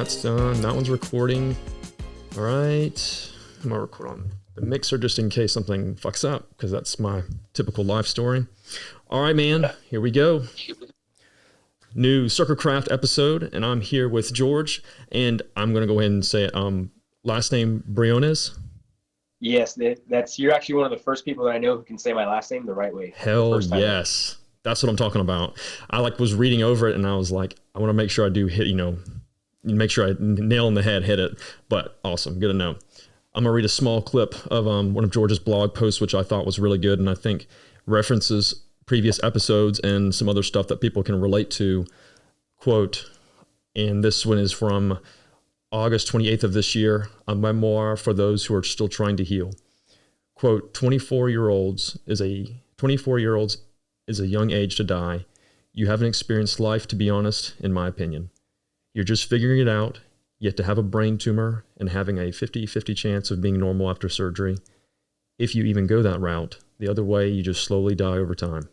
that's done. That one's recording. All right. I'm going to record on the mixer just in case something fucks up, because that's my typical life story. All right, man. Here we go. New Circlecraft episode, and I'm here with George, and I'm going to go ahead and say it. Last name Briones? Yes, you're actually one of the first people that I know who can say my last name the right way. Hell yes. That's what I'm talking about. I was reading over it and I was like, I want to make sure I do hit, make sure I nail in the head, hit it. But awesome. Good to know. I'm going to read a small clip of one of George's blog posts, which I thought was really good. And I think references previous episodes and some other stuff that people can relate to. Quote, and this one is from August 28th of this year, a memoir for those who are still trying to heal. Quote, 24-year-olds is a young age to die. You haven't experienced life, to be honest, in my opinion. You're just figuring it out, yet to have a brain tumor and having a 50-50 chance of being normal after surgery. If you even go that route, the other way, you just slowly die over time.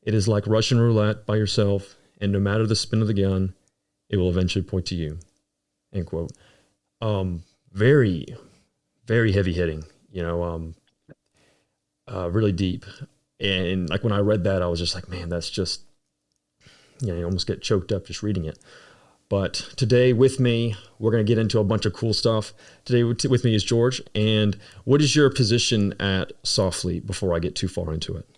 It is like Russian roulette by yourself, and no matter the spin of the gun, it will eventually point to you. End quote. Very, very heavy hitting, really deep. And like when I read that, I was just like, man, that's just, you almost get choked up just reading it. But today with me, we're going to get into a bunch of cool stuff. Today with me is George. And what is your position at Soflete before I get too far into it?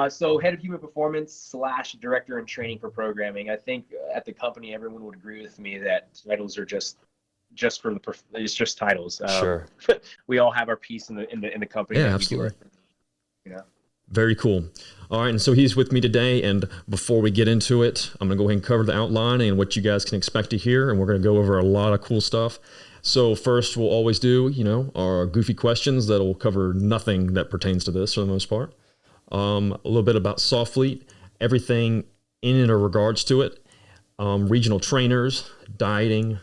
So head of human performance / director in training for programming. I think at the company, everyone would agree with me that titles are just for it's just titles. Sure. We all have our piece in the company. Yeah, absolutely. Very cool. All right. And so he's with me today. And before we get into it, I'm going to go ahead and cover the outline and what you guys can expect to hear. And we're going to go over a lot of cool stuff. So first, we'll always do, our goofy questions that'll cover nothing that pertains to this for the most part. A little bit about Soflete, everything in and or regards to it, regional trainers, dieting,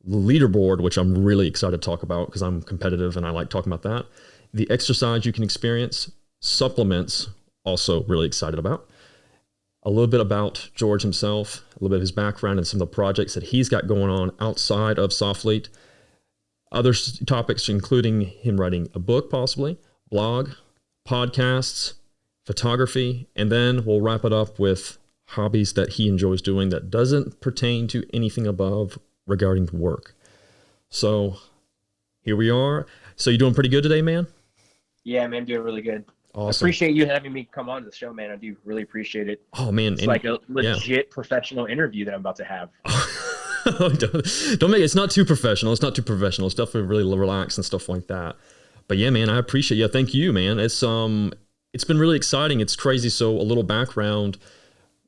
leaderboard, which I'm really excited to talk about because I'm competitive and I like talking about that, the exercise you can experience, supplements, also really excited about, a little bit about George himself, a little bit of his background and some of the projects that he's got going on outside of Soflete, other topics including him writing a book possibly, blog, podcasts, photography, and then we'll wrap it up with hobbies that he enjoys doing that doesn't pertain to anything above regarding work. So here we are. So you doing pretty good today, man? Yeah, man, doing really good. Awesome. I appreciate you having me come on to the show, man. I do really appreciate it. Oh, man. It's like a legit professional interview that I'm about to have. Don't make it. It's not too professional. It's definitely really relaxed and stuff like that. But yeah, man, I appreciate you. Thank you, man. It's been really exciting. It's crazy. So a little background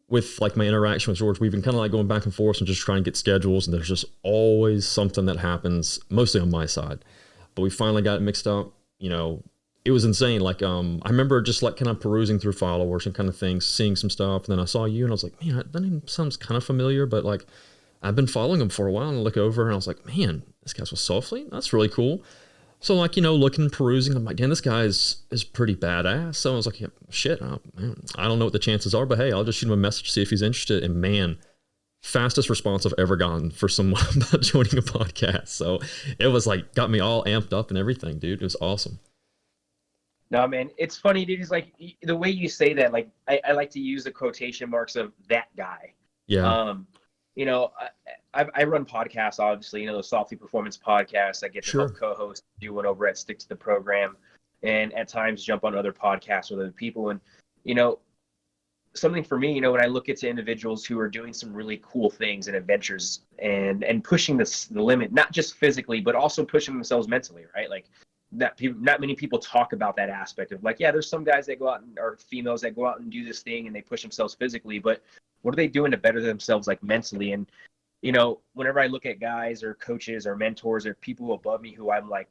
with like my interaction with George, we've been kind of like going back and forth and just trying to get schedules. And there's just always something that happens, mostly on my side. But we finally got it mixed up. It was insane. Like, I remember just like kind of perusing through followers and kind of things, seeing some stuff. And then I saw you and I was like, man, that name sounds kind of familiar, but like I've been following him for a while and I look over and I was like, man, this guy's with Soflete. That's really cool. So like, looking, perusing, I'm like, damn, this guy is pretty badass. So I was like, yeah, shit, man, I don't know what the chances are, but hey, I'll just shoot him a message, see if he's interested. And man, fastest response I've ever gotten for someone about joining a podcast. So it was like, got me all amped up and everything, dude. It was awesome. No, man, it's funny, dude. It's like the way you say that, like I like to use the quotation marks of that guy. Yeah. I run podcasts, obviously, the Soflete Performance podcast. I get to help co-host, do one over at Stick to the Program, and at times jump on other podcasts with other people. And, something for me, when I look at individuals who are doing some really cool things and adventures and pushing the limit, not just physically, but also pushing themselves mentally, right? Like not many people talk about that aspect of like, yeah, there's some guys that go out or females that go out and do this thing and they push themselves physically, but what are they doing to better themselves like mentally? And whenever I look at guys or coaches or mentors or people above me who I'm like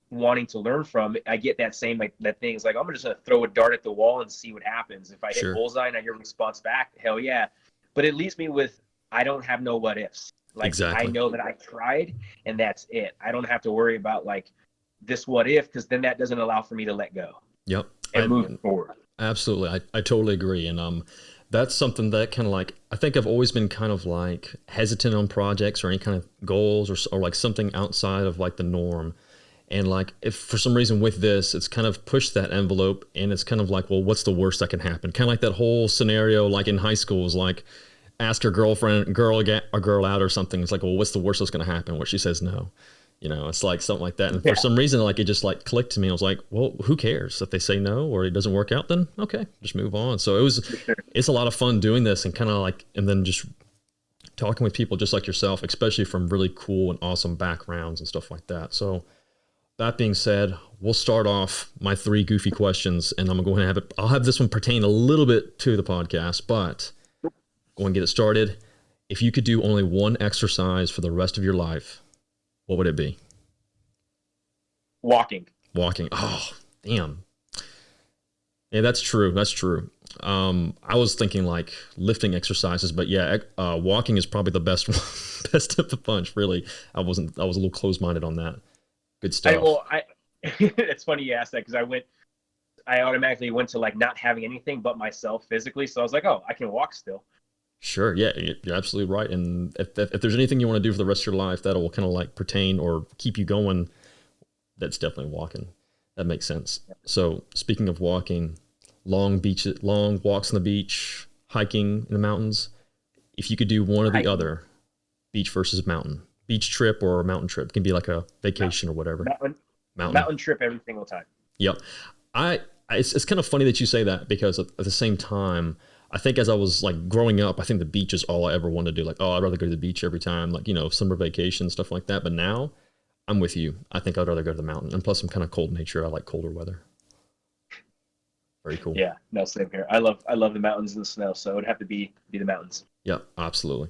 wanting to learn from, I get that same like that thing. It's like I'm just gonna throw a dart at the wall and see what happens. If I hit bullseye and I get a response back, hell yeah. But it leaves me with I don't have no what ifs. Like exactly. I know that I tried and that's it. I don't have to worry about like this what if, because then that doesn't allow for me to let go. Yep. And move forward. Absolutely. I totally agree. And That's something that kind of like, I think I've always been kind of like hesitant on projects or any kind of goals or like something outside of like the norm. And like, if for some reason with this, it's kind of pushed that envelope and it's kind of like, well, what's the worst that can happen? Kind of like that whole scenario, like in high school is like, ask your girl out or something. It's like, well, what's the worst that's going to happen? What she says no. You know, it's like something like that. And for some reason, like it just like clicked to me. I was like, well, who cares if they say no or it doesn't work out? Then okay, just move on. So it's a lot of fun doing this and kind of like, and then just talking with people just like yourself, especially from really cool and awesome backgrounds and stuff like that. So that being said, we'll start off my 3 goofy questions, and I'm gonna go ahead and have it. I'll have this one pertain a little bit to the podcast, but go and get it started. If you could do only one exercise for the rest of your life, what would it be? Walking. Oh, damn. Yeah, that's true. I was thinking like lifting exercises, but yeah, walking is probably the best one, best of the bunch. Really, I was a little closed-minded on that. Good stuff. It's funny you asked that because I automatically went to like not having anything but myself physically. So I was like, oh, I can walk still. Sure. Yeah, you're absolutely right. And if there's anything you want to do for the rest of your life that'll kind of like pertain or keep you going, that's definitely walking. That makes sense. So speaking of walking, long walks on the beach, hiking in the mountains. If you could do one or the other, beach versus mountain, beach trip or a mountain trip, it can be like a vacation or whatever. Mountain trip every single time. Yep. It's kind of funny that you say that because at the same time, I think as I was like growing up, I think the beach is all I ever wanted to do. Like, oh, I'd rather go to the beach every time, like, you know, summer vacation, stuff like that. But now I'm with you. I think I'd rather go to the mountain. And plus I'm kind of cold nature. I like colder weather. Very cool. Yeah, no, same here. I love the mountains and the snow, so it would have to be the mountains. Yeah, absolutely.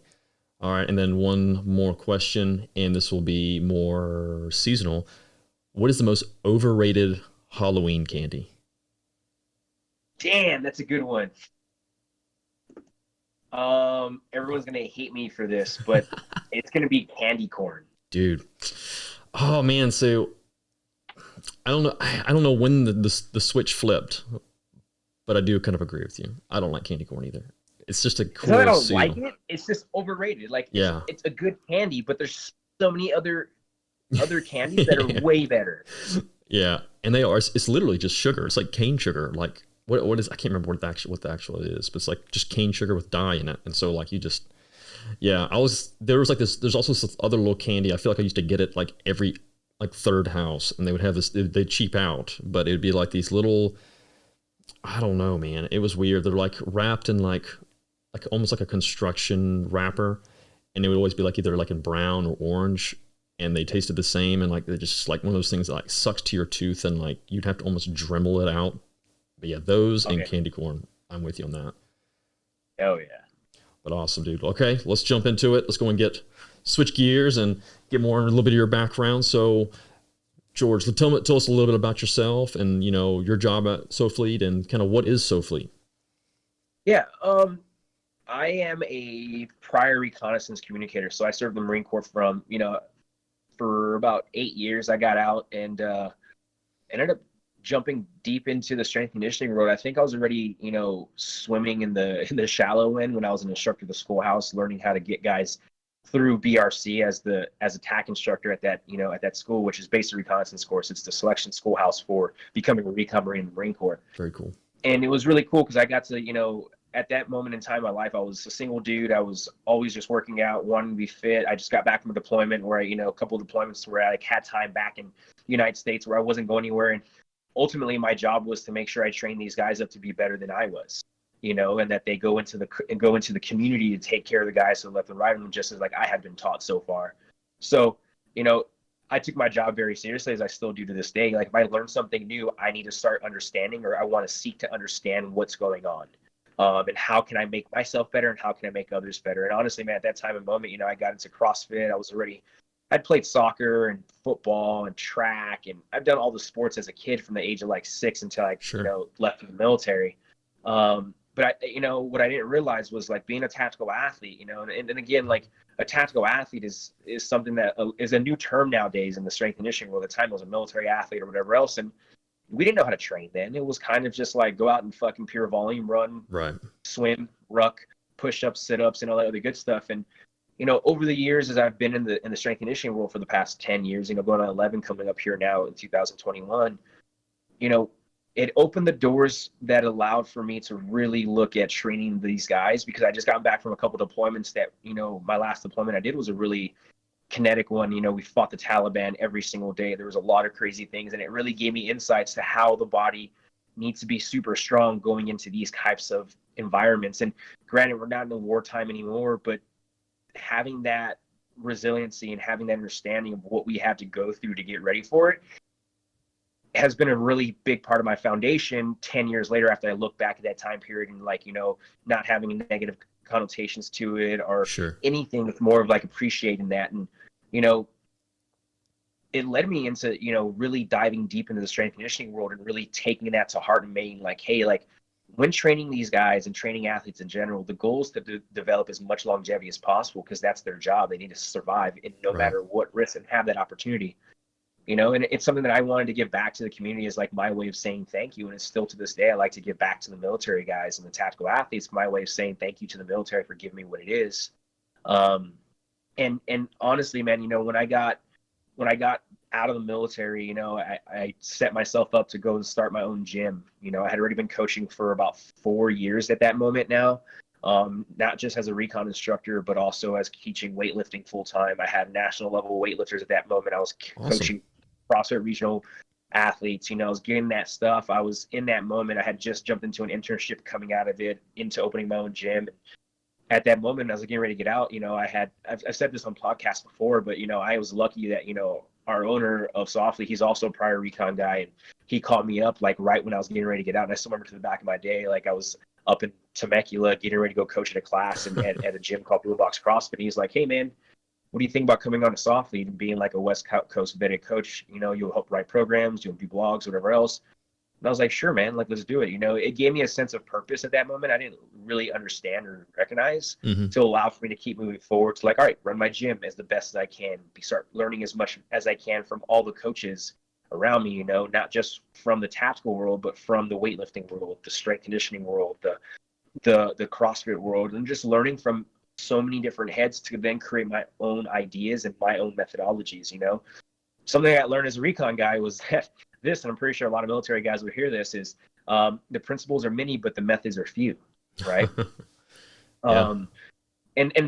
All right. And then one more question, and this will be more seasonal. What is the most overrated Halloween candy? Damn, that's a good one. Everyone's gonna hate me for this, but it's gonna be candy corn. Dude. Oh man, so I don't know when the switch flipped, but I do kind of agree with you. I don't like candy corn either. It's just a cool. I don't like it. It's just overrated. Like, it's a good candy, but there's so many other candies that are way better. Yeah, and they are. It's literally just sugar. It's like cane sugar. Like what is? I can't remember what the actual is, but it's like just cane sugar with dye in it. And so like you just, yeah. There was like this. There's also this other little candy. I feel like I used to get it like every like third house, and they would have this. They'd cheap out, but it'd be like these little. I don't know, man. It was weird. They're like wrapped in like almost like a construction wrapper, and it would always be like either like in brown or orange, and they tasted the same, and like they're just like one of those things that like sucks to your tooth, and like you'd have to almost Dremel it out. But yeah, those and candy corn. I'm with you on that. Oh yeah. But awesome, dude. Okay, let's jump into it. Let's go and switch gears and get more a little bit of your background. So, George, tell us a little bit about yourself and, you know, your job at Soflete and kind of what is Soflete? Yeah, I am a prior reconnaissance communicator. So I served the Marine Corps for about 8 years. I got out and ended up jumping deep into the strength conditioning road. I think I was already, swimming in the shallow end when I was an instructor at the schoolhouse, learning how to get guys through BRC as a TAC instructor at that school, which is basic reconnaissance course. It's the selection schoolhouse for becoming a recon Marine in the Marine Corps. Very cool. And it was really cool because I got to, at that moment in time in my life, I was a single dude. I was always just working out, wanting to be fit. I just got back from a deployment where a couple of deployments where I had time back in the United States where I wasn't going anywhere. And ultimately my job was to make sure I trained these guys up to be better than I was, and that they go into the community to take care of the guys to the left and right of them, just as like I had been taught so far. So, I took my job very seriously, as I still do to this day. Like if I learn something new, I need to start understanding, or I want to seek to understand what's going on. And how can I make myself better and how can I make others better? And honestly, man, at that time and moment, I got into CrossFit. I'd played soccer and football and track, and I've done all the sports as a kid from the age of like 6 until I, left for the military. But what I didn't realize was like being a tactical athlete, and again, like a tactical athlete is something that is a new term nowadays in the strength and conditioning world. At the time I was a military athlete or whatever else. And, we didn't know how to train then. It was kind of just like go out and fucking pure volume, run, Right. swim, ruck, push-ups, sit-ups, and all that other good stuff. And over the years, as I've been in the strength conditioning world for the past 10 years, going on 11, coming up here now in 2021, it opened the doors that allowed for me to really look at training these guys, because I just got back from a couple deployments that, my last deployment I did was a really kinetic one. We fought the Taliban every single day. There was a lot of crazy things, and it really gave me insights to how the body needs to be super strong going into these types of environments. And granted, we're not in a wartime anymore, but having that resiliency and having that understanding of what we have to go through to get ready for it has been a really big part of my foundation 10 years later, after I look back at that time period and not having negative connotations to it or anything. It's more of appreciating that. And it led me into really diving deep into the strength conditioning world and really taking that to heart and being hey, when training these guys and training athletes in general, the goal is to develop as much longevity as possible, because that's their job. They need to survive in no matter what risk and have that opportunity. And it's something that I wanted to give back to the community as my way of saying thank you. And it's still to this day, I like to give back to the military guys and the tactical athletes, my way of saying thank you to the military for giving me what it is. And honestly, man, when I got out of the military, I set myself up to go and start my own gym. I had already been coaching for about 4 years at that moment now. Not just as a recon instructor, but also as teaching weightlifting full time. I had national level weightlifters at that moment. I was coaching CrossFit regional athletes. I was getting that stuff. I was in that moment. I had just jumped into an internship coming out of it into opening my own gym. At that moment, I was getting ready to get out. I've said this on podcasts before, but I was lucky that our owner of Soflete, he's also a prior recon guy, and he called me up right when I was getting ready to get out. And I still remember to the back of my day, I was up in Temecula getting ready to go coach at a class and at a gym called Blue Box CrossFit. And he's like, "Hey man, what do you think about coming on to Soflete and being a West Coast vetted coach? You'll help write programs, you'll do blogs, whatever else." And I was like, "Sure, man, let's do it." It gave me a sense of purpose at that moment I didn't really understand or recognize, to allow for me to keep moving forward to all right, run my gym as the best as I can, start learning as much as I can from all the coaches around me, not just from the tactical world, but from the weightlifting world, the strength conditioning world, the CrossFit world, and just learning from so many different heads to then create my own ideas and my own methodologies. Something I learned as a recon guy was that and I'm pretty sure a lot of military guys will hear this, is the principles are many, but the methods are few, right? And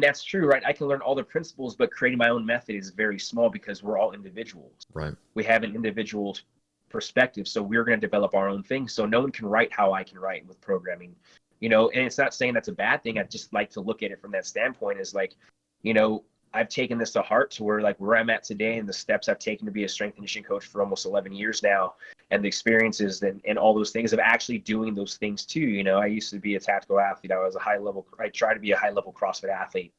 that's true, right? I can learn all the principles, but creating my own method is very small, because we're all individuals. Right. We have an individual perspective, so we're going to develop our own thing. So no one can write how I can write with programming, and it's not saying that's a bad thing. I just like to look at it from that standpoint, is I've taken this to heart to where I'm at today, and the steps I've taken to be a strength conditioning coach for almost 11 years now, and the experiences and all those things of actually doing those things too. I used to be a tactical athlete. I tried to be a high level CrossFit athlete.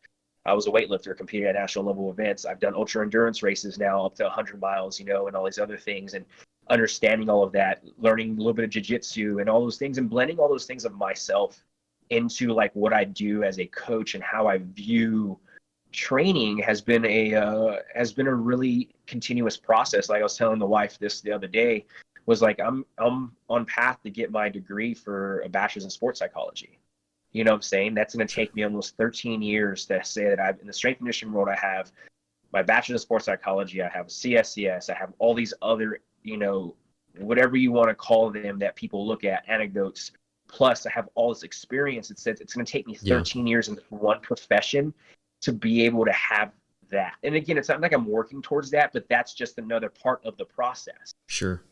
I was a weightlifter, competed at national level events. I've done ultra endurance races now up to 100 miles, and all these other things, and understanding all of that, learning a little bit of jiu-jitsu and all those things, and blending all those things of myself into what I do as a coach and how I view training has been a really continuous process. I was telling the wife this the other day, was I'm on path to get my degree for a bachelor's in sports psychology. You know what I'm saying? That's going to take me almost 13 years to say that I've in the strength conditioning world. I have my bachelor's in sports psychology. I have a CSCS. I have all these other, whatever you want to call them that people look at, anecdotes. Plus I have all this experience. It says it's going to take me 13 years in one profession to be able to have that. And again, it's not like I'm working towards that, but that's just another part of the process. Sure.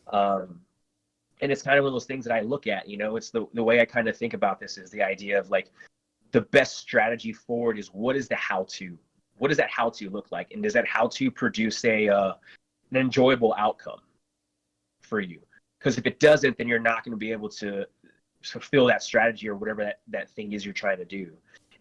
And it's kind of one of those things that I look at, it's the way I kind of think about this is the idea of the best strategy forward is what is the how-to? What does that how-to look like? And does that how-to produce an enjoyable outcome for you? Because if it doesn't, then you're not going to be able to fulfill that strategy or whatever that thing is you're trying to do.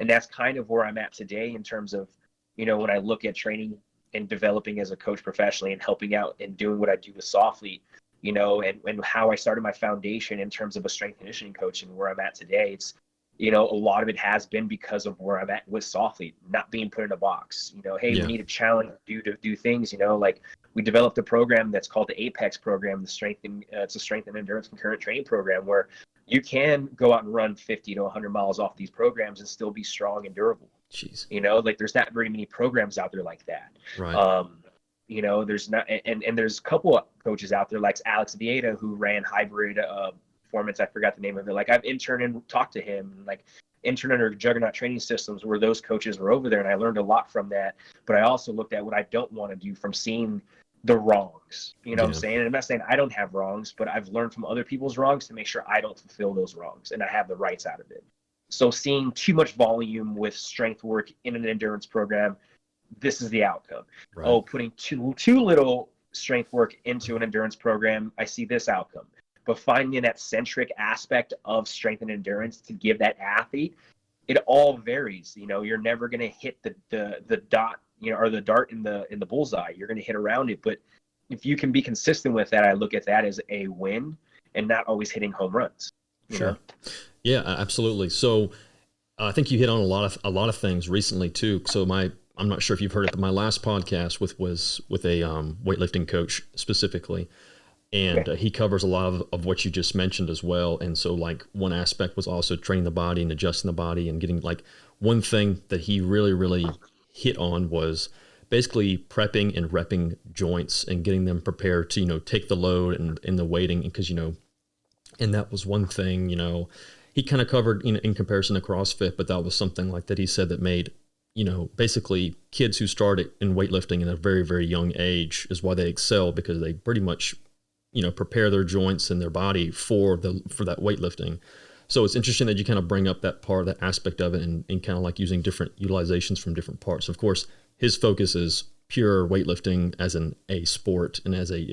And that's kind of where I'm at today in terms of, when I look at training and developing as a coach professionally and helping out and doing what I do with Soflete, and how I started my foundation in terms of a strength conditioning coach and where I'm at today. It's, a lot of it has been because of where I'm at with Soflete, not being put in a box. Hey, we need a challenge to do things, we developed a program that's called the Apex program, it's a strength and endurance concurrent training program where you can go out and run 50 to 100 miles off these programs and still be strong and durable. Jeez. Like there's not very many programs out there like that. Right. There's not, and there's a couple of coaches out there like Alex Vieta who ran hybrid performance. I forgot the name of it. Like I've interned and talked to him, like interned under Juggernaut Training Systems where those coaches were over there, and I learned a lot from that. But I also looked at what I don't want to do from seeing the wrongs. What I'm saying? And I'm not saying I don't have wrongs, but I've learned from other people's wrongs to make sure I don't fulfill those wrongs and I have the rights out of it. So seeing too much volume with strength work in an endurance program, this is the outcome. Right. Putting too little strength work into an endurance program, I see this outcome. But finding that centric aspect of strength and endurance to give that athlete, it all varies. You're never going to hit the dot, or the dart in the bullseye. You're going to hit around it. But if you can be consistent with that, I look at that as a win and not always hitting home runs. Sure. Yeah, absolutely. So I think you hit on a lot of things recently too. So I'm not sure if you've heard it, but my last podcast was with a weightlifting coach specifically. And he covers a lot of what you just mentioned as well. And so like one aspect was also training the body and adjusting the body and getting like one thing that he really, really hit on was basically prepping and repping joints and getting them prepared to, take the load and the weighting because, and that was one thing, he kind of covered in comparison to CrossFit, but that was something like that he said that made, basically kids who started in weightlifting in a very, very young age is why they excel because they pretty much prepare their joints and their body for that weightlifting. So it's interesting that you kind of bring up that part, that aspect of it and kind of like using different utilizations from different parts. Of course, his focus is pure weightlifting as a sport and as a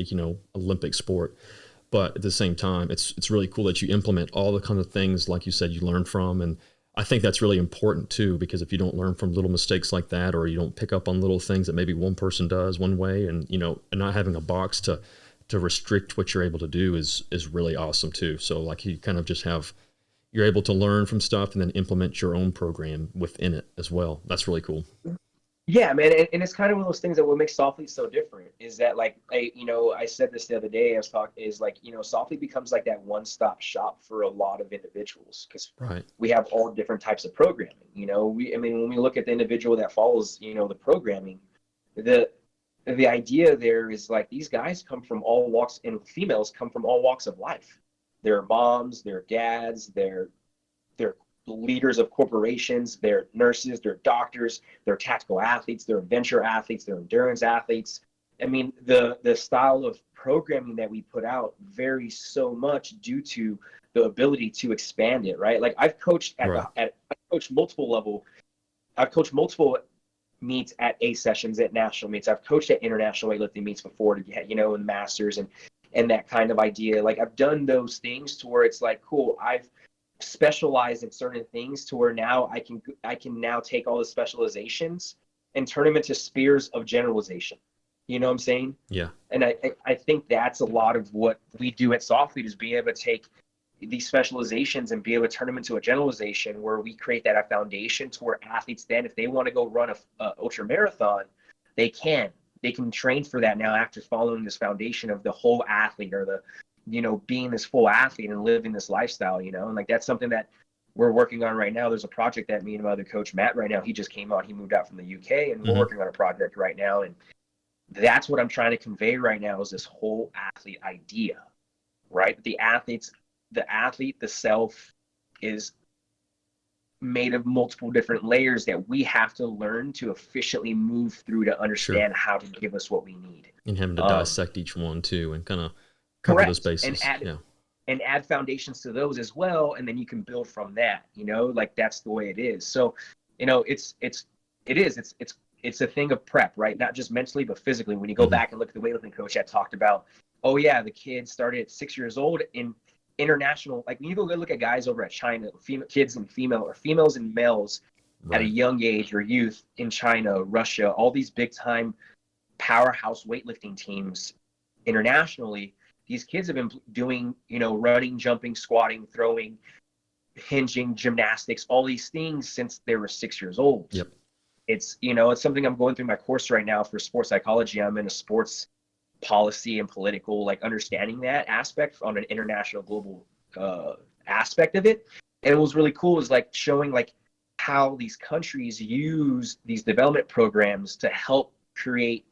Olympic sport. But at the same time, it's really cool that you implement all the kind of things, like you said, you learn from. And I think that's really important too, because if you don't learn from little mistakes like that, or you don't pick up on little things that maybe one person does one way and, and not having a box to restrict what you're able to do is really awesome too. So like you kind of just you're able to learn from stuff and then implement your own program within it as well. That's really cool. Yeah, man. And it's kind of one of those things that what makes Soflete so different is that like, I said this the other day, Soflete becomes like that one-stop shop for a lot of individuals because we have all different types of programming. When we look at the individual that follows, the programming, the idea there is like these guys come from all walks and females come from all walks of life. They're moms, they're dads, they're leaders of corporations, they're nurses, they're doctors, they're tactical athletes, they're adventure athletes, they're endurance athletes. The style of programming that we put out varies so much due to the ability to expand it, right? Like I've coached I've coached multiple meets at A sessions at national meets. I've coached at international weightlifting meets before to get, in the masters and that kind of idea. Like I've done those things to where it's like, cool, I've specialized in certain things to where now I can now take all the specializations and turn them into spheres of generalization. You know what I'm saying? Yeah. And I think that's a lot of what we do at Soflete is be able to take these specializations and be able to turn them into a generalization where we create that a foundation to where athletes then, if they want to go run a ultra marathon, they can train for that now after following this foundation of the whole athlete or the, being this full athlete and living this lifestyle, and like that's something that we're working on right now. There's a project that me and my other coach, Matt, right now, he just came out, he moved out from the UK and we're working on a project right now. And that's what I'm trying to convey right now is this whole athlete idea, right? The athlete, the self is made of multiple different layers that we have to learn to efficiently move through to understand how to give us what we need. And having to dissect each one too and kind of cover those bases. And add foundations to those as well. And then you can build from that, like that's the way it is. So, it's a thing of prep, right? Not just mentally, but physically. When you go back and look at the weightlifting coach that talked about, the kid started at 6 years old in international, like when you go look at guys over at China, kids and females and males at a young age or youth in China, Russia, all these big time powerhouse weightlifting teams internationally, these kids have been doing, running, jumping, squatting, throwing, hinging, gymnastics, all these things since they were 6 years old. Yep. It's, it's something I'm going through my course right now for sports psychology. I'm in a sports policy and political, like understanding that aspect on an international global aspect of it. And it was really cool is like showing like how these countries use these development programs to help create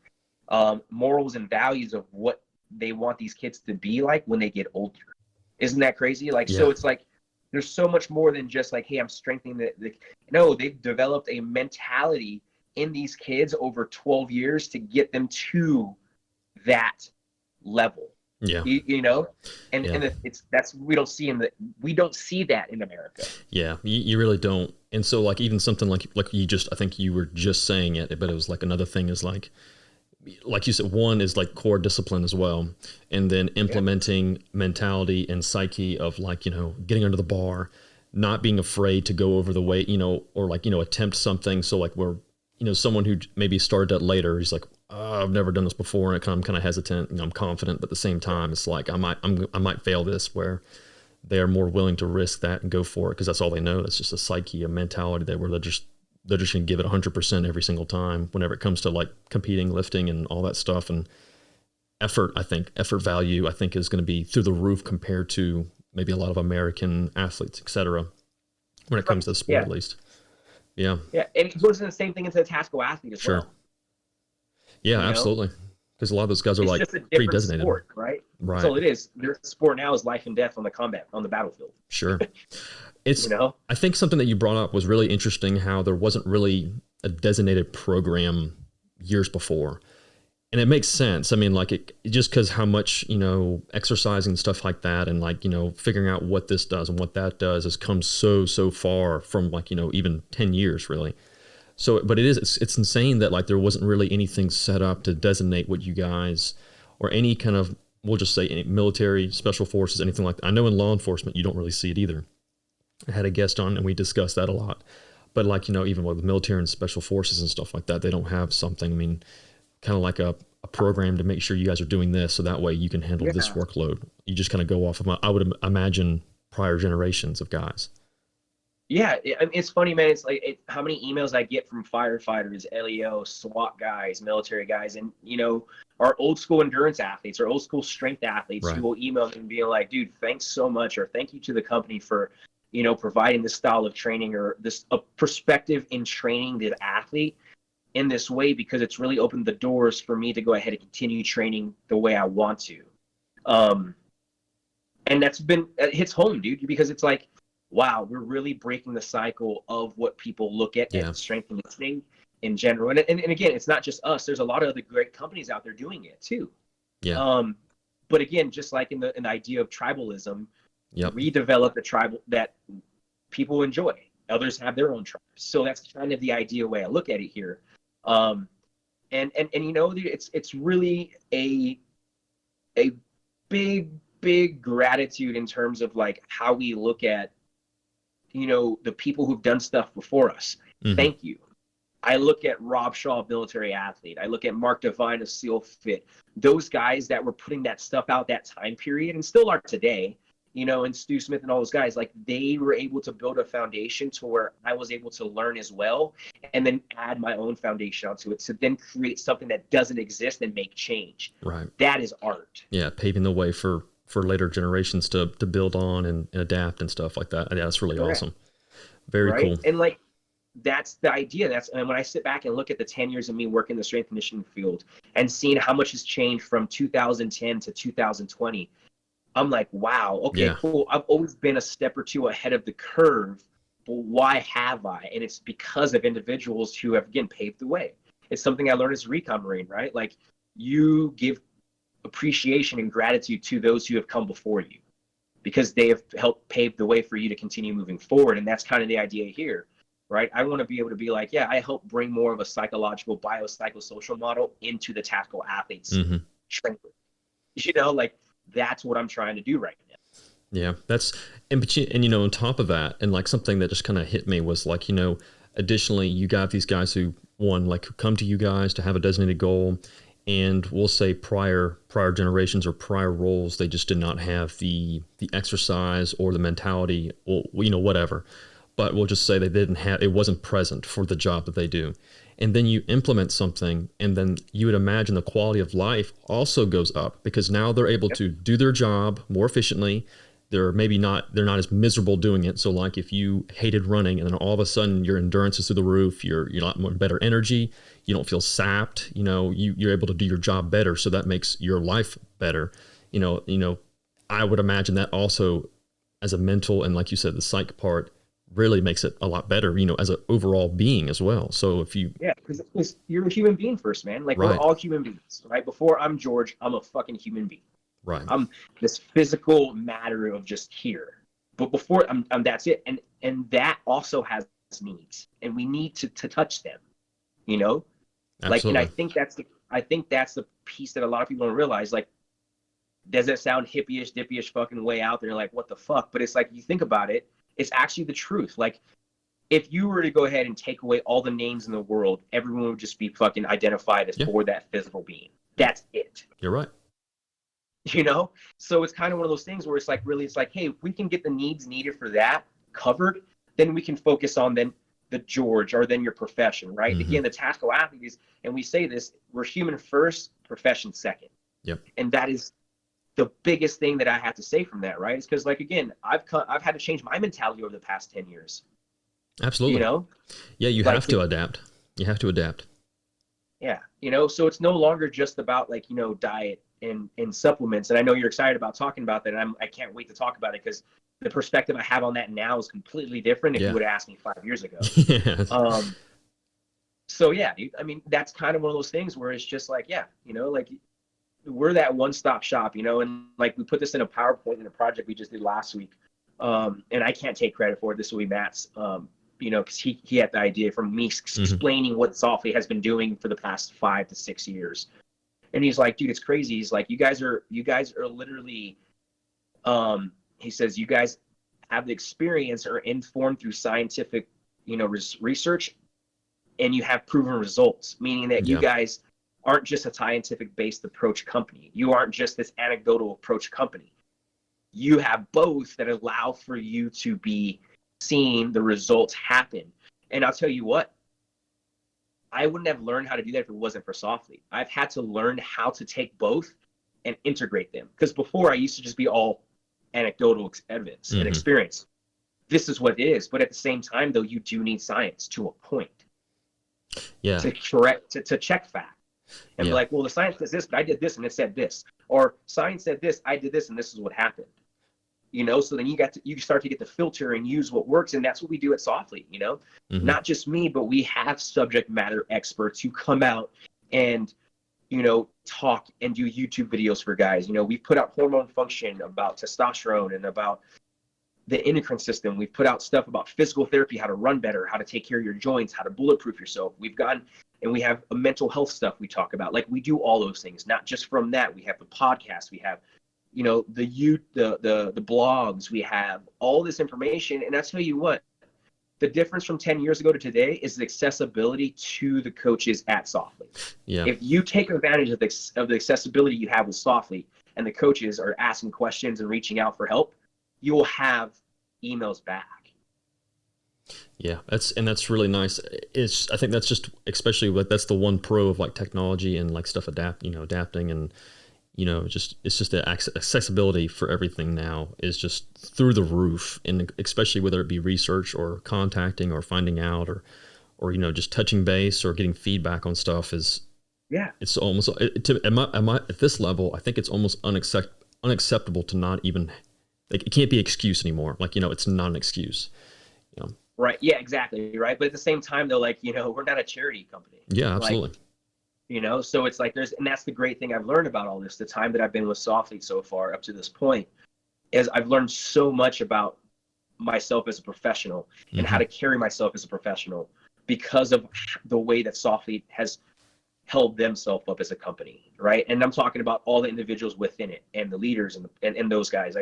morals and values of what they want these kids to be like when they get older. Isn't that crazy? Like, so it's like, there's so much more than just like, hey, I'm strengthening no, they've developed a mentality in these kids over 12 years to get them to that level. Yeah. You know, and we don't see that in America. Yeah, you really don't. And so like even something like I think you were just saying it, but it was like another thing is like you said, one is like core discipline as well. And then implementing mentality and psyche of like, you know, getting under the bar, not being afraid to go over the weight, you know, or like, you know, attempt something. So like we're, you know, someone who maybe started that later, he's like, oh, I've never done this before. And I'm kind of hesitant, and I'm confident, but at the same time, it's like, I might fail this, where they are more willing to risk that and go for it. Cause that's all they know. It's just a psyche, a mentality that where they're just going to give it 100% every single time whenever it comes to like competing, lifting and all that stuff. And effort value, I think is going to be through the roof compared to maybe a lot of American athletes, et cetera, when it comes to the sport, at least. Yeah. Yeah. And it goes in the same thing into the tactical athlete as well. Yeah, absolutely. Because a lot of those guys are like pre-designated. Sport, right? That's all it is. Their sport now is life and death on the battlefield. Sure. It's, I think something that you brought up was really interesting, how there wasn't really a designated program years before. And it makes sense. I mean, like it just because how much, you know, exercising and stuff like that, and like, you know, figuring out what this does and what that does has come so far from like, you know, even 10 years really. So, but it's insane that like there wasn't really anything set up to designate what you guys, or any kind of, we'll just say any military, special forces, anything like that. I know in law enforcement, you don't really see it either. I had a guest on and we discussed that a lot, but like, you know, even with military and special forces and stuff like that, they don't have something, I mean, kind of like a program to make sure you guys are doing this. So that way you can handle this workload. You just kind of go off of, I would imagine, prior generations of guys. Yeah, it's funny, man. It's like how many emails I get from firefighters, LEO, SWAT guys, military guys, and, you know, our old school endurance athletes, our old school strength athletes who will email me and be like, dude, thanks so much, or thank you to the company for, you know, providing this style of training, or this a perspective in training the athlete in this way, because it's really opened the doors for me to go ahead and continue training the way I want to. And that's been, it hits home, dude, because it's like, wow, we're really breaking the cycle of what people look at strength and conditioning in general. And again, it's not just us. There's a lot of other great companies out there doing it too. Yeah. But again, just like in the idea of tribalism, we develop the tribal that people enjoy. Others have their own tribes. So that's kind of the ideal way I look at it here. And you know, it's really a big gratitude in terms of like how we look at, you know, the people who've done stuff before us. Thank you. I look at Rob Shaw, military athlete. I look at Mark Devine of Soflete. Those guys that were putting that stuff out that time period and still are today, you know, and Stu Smith and all those guys, like they were able to build a foundation to where I was able to learn as well, and then add my own foundation onto it to then create something that doesn't exist and make change. Right. That is art. Yeah, paving the way for later generations to build on and adapt and stuff like that. Yeah, that's really awesome. Very cool. And like, that's the idea. And when I sit back and look at the 10 years of me working in the strength conditioning field and seeing how much has changed from 2010 to 2020, I'm like, wow, okay, cool. I've always been a step or two ahead of the curve, but why have I? And it's because of individuals who have, again, paved the way. It's something I learned as a recon Marine, right? Like, you give appreciation and gratitude to those who have come before you, because they have helped pave the way for you to continue moving forward. And that's kind of the idea here, right? I want to be able to be like, yeah, I help bring more of a psychological, biopsychosocial model into the tactical athletes training. You know, like, that's what I'm trying to do right now. Yeah, that's, and you know, on top of that, and like something that just kind of hit me was like, you know, additionally, you got these guys who come to you guys to have a designated goal. And we'll say prior generations or prior roles, they just did not have the exercise or the mentality, or, you know, whatever. but we'll just say they didn't have, it wasn't present for the job that they do. And then you implement something, and then you would imagine the quality of life also goes up, because now they're able to do their job more efficiently. They're not as miserable doing it. So like if you hated running and then all of a sudden your endurance is through the roof, you're a lot more better energy, you don't feel sapped, you're able to do your job better. So that makes your life better. I would imagine that also, as a mental, and like you said, the psych part really makes it a lot better, as an overall being as well. So if you, because you're a human being first, man. Like right. We're all human beings, right? Before I'm George, I'm a fucking human being. Right. I'm this physical matter of just here. But before I'm that's it. And that also has needs, and we need to touch them, Absolutely. Like, and I think that's the piece that a lot of people don't realize. Like, does it sound hippie-ish, dippy-ish fucking way out there? Like, what the fuck? But it's like, you think about it, it's actually the truth. Like, if you were to go ahead and take away all the names in the world, everyone would just be fucking identified as for that physical being. That's it. You're right. So it's kind of one of those things where it's like, really, it's like, hey, if we can get the needs needed for that covered, then we can focus on then the George, or then your profession, right? Mm-hmm. Again, the tactical athlete is, and we say this, we're human first, profession second. Yep. And that is the biggest thing that I have to say from that, right? It's because, like, again, I've had to change my mentality over the past 10 years. Absolutely. Yeah, you have to adapt. You have to adapt. Yeah. So it's no longer just about like, diet and supplements. And I know you're excited about talking about that. And I can't wait to talk about it, because the perspective I have on that now is completely different if you would have asked me 5 years ago. So yeah, I mean, that's kind of one of those things where it's just like, like we're that one-stop shop, and like we put this in a PowerPoint in a project we just did last week. And I can't take credit for it. This will be Matt's, because he had the idea from me explaining what Soflete has been doing for the past 5 to 6 years. And he's like, dude, it's crazy. He's like, you guys are literally, he says, you guys have the experience, or informed through scientific, research, and you have proven results, meaning that you guys aren't just a scientific based approach company. You aren't just this anecdotal approach company. You have both that allow for you to be seeing the results happen. And I'll tell you what, I wouldn't have learned how to do that if it wasn't for Soflete. I've had to learn how to take both and integrate them. Because before I used to just be all anecdotal evidence and experience. This is what it is. But at the same time, though, you do need science to a point. Yeah. To check fact. And be like, well, the science says this, but I did this and it said this. Or science said this, I did this, and this is what happened. So then you start to get the filter and use what works. And that's what we do at Soflete, not just me, but we have subject matter experts who come out and, talk and do YouTube videos for guys. We've put out hormone function, about testosterone, and about the endocrine system. We've put out stuff about physical therapy, how to run better, how to take care of your joints, how to bulletproof yourself. We've gotten, and we have a mental health stuff we talk about. Like, we do all those things. Not just from that, we have the podcast, we have the blogs, we have all this information. And I tell you what, the difference from 10 years ago to today is the accessibility to the coaches at Soflete. Yeah. If you take advantage of the accessibility you have with Soflete, and the coaches are asking questions and reaching out for help, you will have emails back. Yeah, that's really nice. I think that's just, especially that's the one pro of like technology and like stuff adapting, and it's just the accessibility for everything now is just through the roof. And especially whether it be research or contacting or finding out or just touching base or getting feedback on stuff it's almost at this level, I think it's almost unacceptable to not even, like, it can't be an excuse anymore. Like, it's not an excuse. Right. Yeah, exactly. Right. But at the same time, though, like, we're not a charity company. Yeah, absolutely. So it's like and that's the great thing I've learned about all this, the time that I've been with Soflete so far up to this point, is I've learned so much about myself as a professional and how to carry myself as a professional because of the way that Soflete has held themselves up as a company. Right. And I'm talking about all the individuals within it and the leaders and those guys.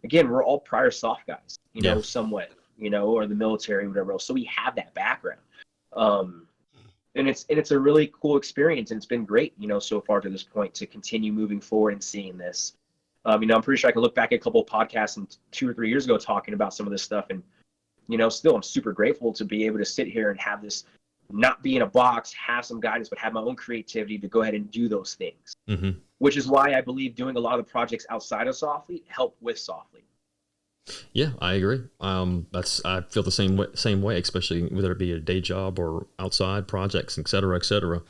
Again, we're all prior soft guys, somewhat, or the military, whatever else. So we have that background. And it's a really cool experience, and it's been great, so far to this point, to continue moving forward and seeing this. I'm pretty sure I can look back at a couple of podcasts and 2 or 3 years ago talking about some of this stuff and still I'm super grateful to be able to sit here and have this, not be in a box, have some guidance, but have my own creativity to go ahead and do those things. Mm-hmm. Which is why I believe doing a lot of the projects outside of Soflete help with Soflete. Yeah, I agree. I feel the same way, especially whether it be a day job or outside projects, et cetera, et cetera.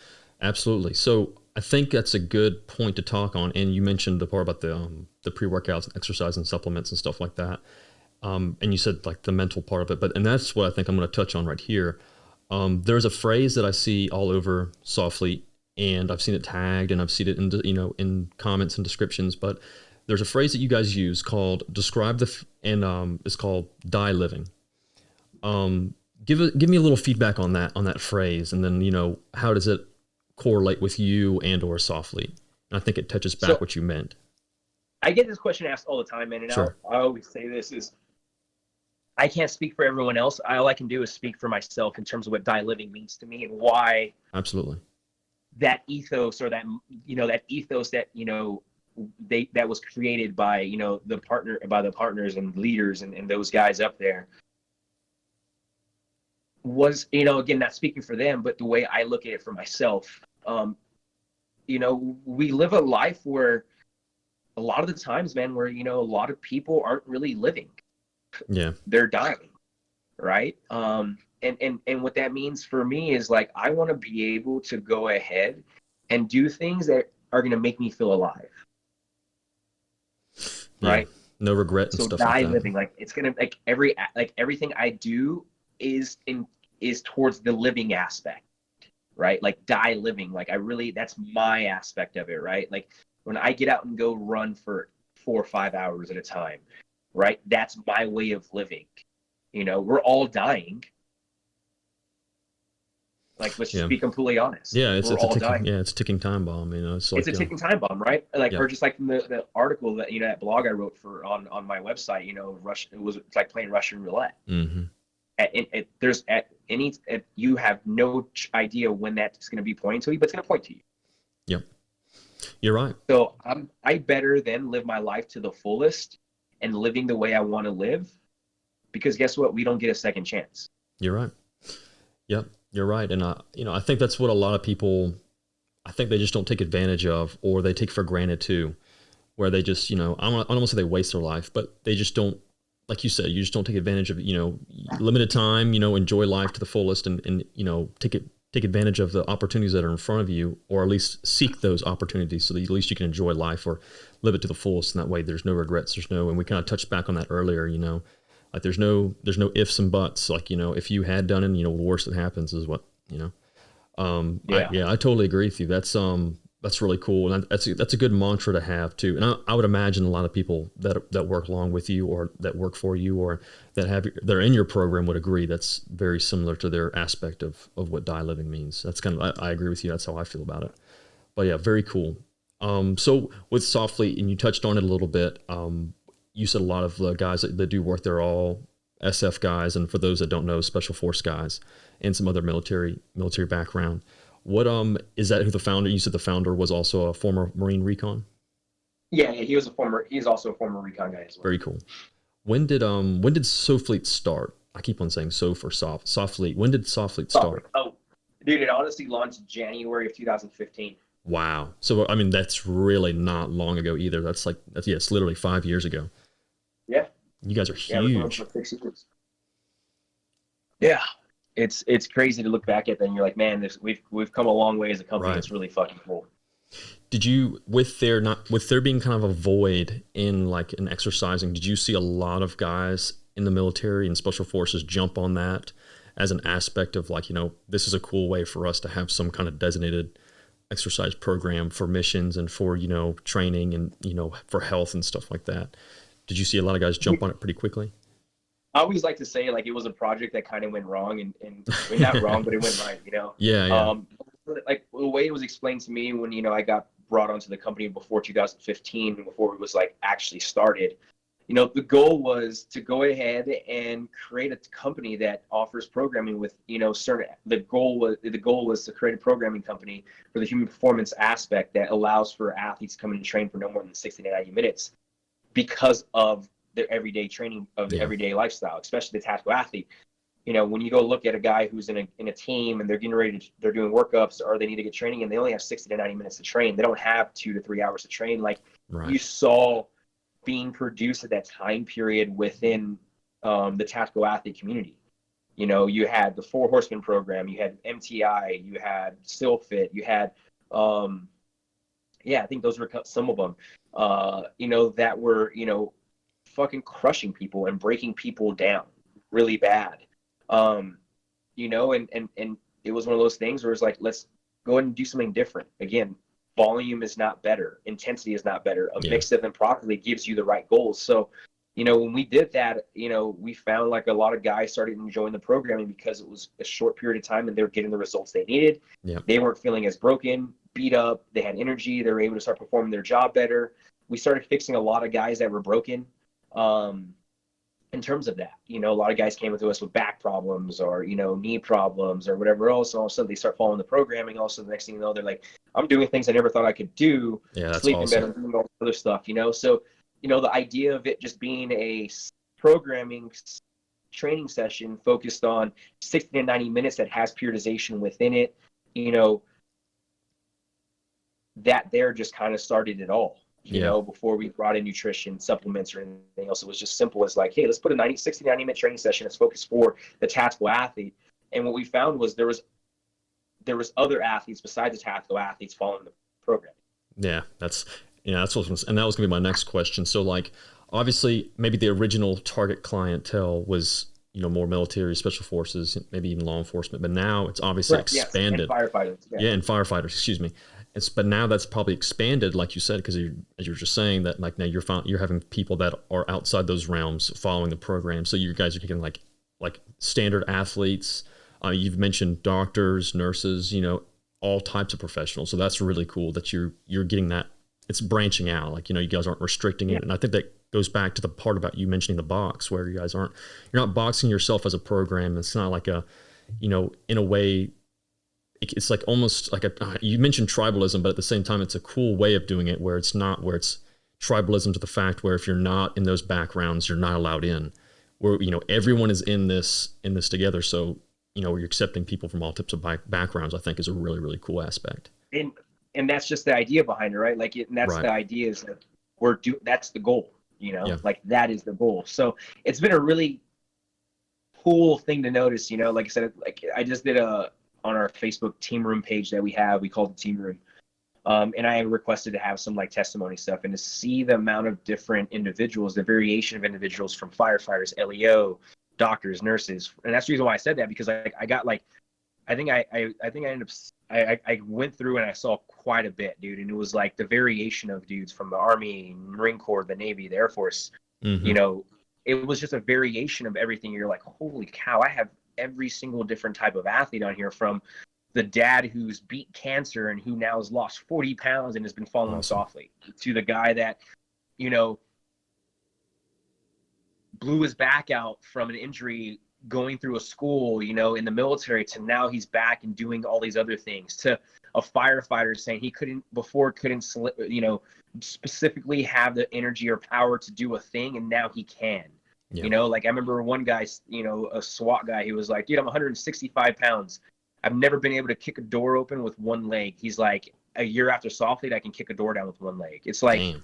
Absolutely. So I think that's a good point to talk on. And you mentioned the part about the pre-workouts and exercise and supplements and stuff like that. And you said like the mental part of it, and that's what I think I'm going to touch on right here. There's a phrase that I see all over Soflete, and I've seen it tagged, and I've seen it in comments and descriptions. But there's a phrase that you guys use called it's called die living. Give me a little feedback on that phrase, and then how does it correlate with you and or Soflete? And I think it touches back what you meant. I get this question asked all the time, man, and sure. I always say this is, I can't speak for everyone else. All I can do is speak for myself in terms of what die living means to me and why. Absolutely. That ethos, or that ethos that that was created by the partners and leaders and those guys up there was, again, not speaking for them, but the way I look at it for myself. We live a life where a lot of the times, man, where a lot of people aren't really living. Yeah, they're dying, right? And what that means for me is, like, I want to be able to go ahead and do things that are going to make me feel alive. Yeah. Right? No regret and stuff like that. Living, like, it's going to, everything I do is towards the living aspect, right? Like, die living, like, that's my aspect of it, right? Like, when I get out and go run for 4 or 5 hours at a time, right? That's my way of living. We're all dying. Like, let's just be completely honest. Yeah, it's a ticking time bomb. It's a ticking time bomb, right? Like, or just like from the article that that blog I wrote for on my website. It's like playing Russian roulette. Mm-hmm. You have no idea when that's going to be pointing to you, but it's going to point to you. Yep, you're right. So I better then live my life to the fullest and living the way I want to live, because guess what? We don't get a second chance. You're right. Yep, you're right. And I think that's what a lot of people, I think they just don't take advantage of, or they take for granted too, where they just, I don't want to say they waste their life, but they just don't, like you said, you just don't take advantage of, limited time, enjoy life to the fullest and take advantage of the opportunities that are in front of you, or at least seek those opportunities so that at least you can enjoy life or live it to the fullest. And that way there's no regrets. And we kind of touched back on that earlier, like there's no ifs and buts. Like, if you had done it, the worst that happens is what, I totally agree with you. That's really cool. And that's a good mantra to have too. And I would imagine a lot of people that work along with you, or that work for you, or they're in your program would agree. That's very similar to their aspect of what die living means. That's I agree with you. That's how I feel about it. But yeah, very cool. So with Soflete, and you touched on it a little bit, you said a lot of the guys that do work there are all SF guys. And for those that don't know, Special Force guys and some other military background. What is that? Who the founder? You said the founder was also a former Marine recon. Yeah, he's also a former recon guy as well. Very cool. When did Soflete start? I keep on saying Sof or Soflete. When did Soflete start? Oh, dude, it honestly launched January of 2015. Wow. So that's really not long ago either. It's literally 5 years ago. Yeah. You guys are huge. Yeah. It's crazy to look back at that and you're like, man, we've come a long way as a company. Right. It's really fucking cool. Did you, with there being kind of a void in exercising, did you see a lot of guys in the military and special forces jump on that as an aspect of this is a cool way for us to have some kind of designated exercise program for missions and for, training and, for health and stuff like that? Did you see a lot of guys jump on it pretty quickly? I always like to say it was a project that kind of went wrong and not wrong, but it went right, Yeah. Like the way it was explained to me when, I got brought onto the company before 2015, before it was actually started, the goal was to go ahead and create a company that offers programming with, the goal was to create a programming company for the human performance aspect that allows for athletes to come in and train for no more than 60 to 90 minutes because of their everyday training of the everyday lifestyle, especially the tactical athlete. When you go look at a guy who's in a team and they're getting ready to, they're doing workups or they need to get training and they only have 60 to 90 minutes to train. They don't have 2 to 3 hours to train. Like you saw being produced at that time period within the tactical athlete community. You had the 4 Horsemen program, you had MTI, you had Soflete, you had, I think those were some of them, that were, fucking crushing people and breaking people down really bad. And it was one of those things where it's like, let's go ahead and do something different. Again, volume is not better. Intensity is not better. A mix of them properly gives you the right goals. So, when we did that, we found like a lot of guys started enjoying the programming because it was a short period of time and they were getting the results they needed. They weren't feeling as broken, beat up. They had energy. They were able to start performing their job better. We started fixing a lot of guys that were broken. In terms of that, a lot of guys came to us with back problems or, knee problems or whatever else. And all of a sudden they start following the programming. Also, the next thing you know, they're like, I'm doing things I never thought I could do. Sleeping awesome. better, doing all this other stuff, So, the idea of it just being a programming training session focused on 60 to 90 minutes that has periodization within it, that there just kind of started it all. Before we brought in nutrition, supplements, or anything else, it was just simple as like, hey, let's put a 60, 90 minute training session that's focused for the tactical athlete. And what we found was there was other athletes besides the tactical athletes following the program. Yeah, that's what, and that was gonna be my next question. So like, obviously maybe the original target clientele was, more military, special forces, maybe even law enforcement, but now it's obviously expanded. Yes, and firefighters. And firefighters, excuse me. But now that's probably expanded, like you said, because as you're just saying that, like now you're having people that are outside those realms following the program. So you guys are getting like standard athletes. You've mentioned doctors, nurses, all types of professionals. So that's really cool that you're getting that. It's branching out. Like, you guys aren't restricting it. And I think that goes back to the part about you mentioning the box, where you guys you're not boxing yourself as a program. It's not like in a way, it's like almost like you mentioned tribalism, but at the same time, it's a cool way of doing it where it's tribalism to the fact where if you're not in those backgrounds, you're not allowed in, where, everyone is in this together. So, you're accepting people from all types of backgrounds, I think is a really, really cool aspect. And that's just the idea behind it, right? Like, and that's the idea is that that's the goal, like that is the goal. So it's been a really cool thing to notice, like I said, like I just did on our Facebook team room page that we call the team room. And I requested to have some like testimony stuff and to see the amount of different individuals, the variation of individuals from firefighters, LEO, doctors, nurses. And that's the reason why I said that, because I got like, I think I ended up, I went through and I saw quite a bit, dude. And it was like the variation of dudes from the Army, Marine Corps, the Navy, the Air Force, it was just a variation of everything. You're like, holy cow, I have every single different type of athlete on here, from the dad who's beat cancer and who now has lost 40 pounds and has been following Soflete, to the guy that, blew his back out from an injury going through a school, in the military, to now he's back and doing all these other things, to a firefighter saying he couldn't specifically have the energy or power to do a thing, and now he can. Like I remember one guy, a SWAT guy, he was like, dude, I'm 165 pounds. I've never been able to kick a door open with one leg. He's like, a year after Soflete, I can kick a door down with one leg. It's like,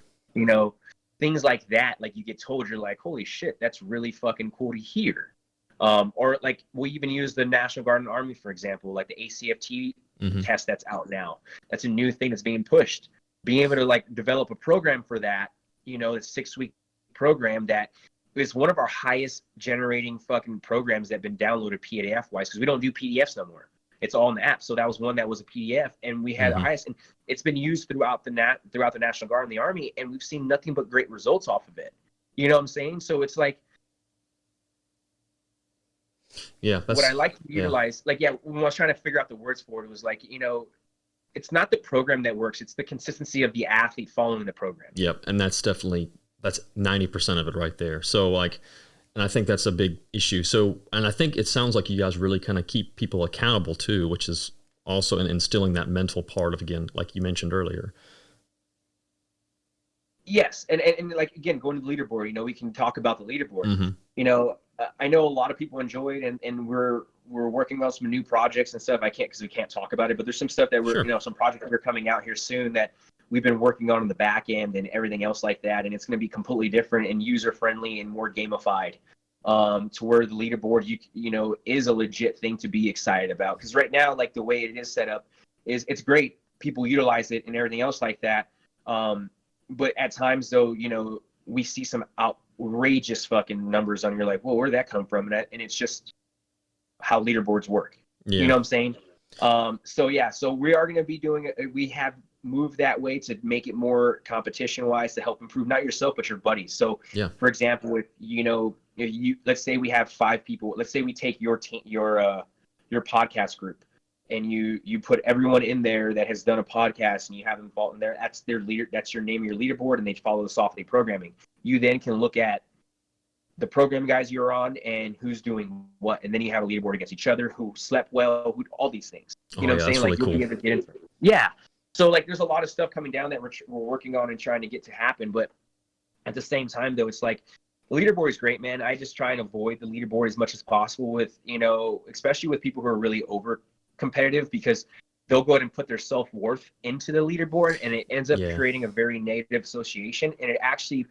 things like that, like you get told, you're like, holy shit, that's really fucking cool to hear. Or like we even use the National Guard and Army, for example, like the ACFT test that's out now. That's a new thing that's being pushed. Being able to like develop a program for that, a 6-week program that is one of our highest generating fucking programs that have been downloaded PDF wise, because we don't do PDFs no more. It's all in the app. So that was one that was a PDF, and we had the highest, and it's been used throughout the National Guard and the Army, and we've seen nothing but great results off of it. You know what I'm saying? So it's like, what I like to utilize, when I was trying to figure out the words for it, it was like, it's not the program that works, it's the consistency of the athlete following the program. Yep. And that's 90% of it right there. So like, and I think that's a big issue. So, and I think it sounds like you guys really kind of keep people accountable too, which is also instilling that mental part of, again, like you mentioned earlier. Yes, and like again, going to the leaderboard, you know, we can talk about the leaderboard. Mm-hmm. You know, I know a lot of people enjoy it, and we're working on some new projects and stuff. I can't because we can't talk about it, but there's some stuff that we're, you know, some projects that are coming out here soon that we've been working on in the back end and everything else like that, and it's going to be completely different and user friendly and more gamified. To where the leaderboard, you know, is a legit thing to be excited about. Because right now, like the way it is set up, is it's great. People utilize it and everything else like that. But at times, though, you know, we see some outrageous fucking numbers on. You're like, well, where'd that come from? And it's just how leaderboards work. Yeah. You know what I'm saying? So yeah, so we are going to be doing it. We have moved that way to make it more competition wise to help improve not yourself but your buddies. So yeah, for example, if you know, if you, let's say we have 5 people. Let's say we take your team, your podcast group, and you put everyone in there that has done a podcast, and you have them involved in there. That's their leader. That's your name, your leaderboard, and they follow the Soflete programming. You then can look at the program guys you're on and who's doing what, and then you have a leaderboard against each other, who slept well, who all these things. You know what I'm saying? Like really you'll be able to get into it. Yeah. So like there's a lot of stuff coming down that we're working on and trying to get to happen, but at the same time though, it's like the leaderboard is great, man. I just try and avoid the leaderboard as much as possible with, you know, especially with people who are really over competitive, because they'll go ahead and put their self-worth into the leaderboard, and it ends up creating a very negative association. And it actually,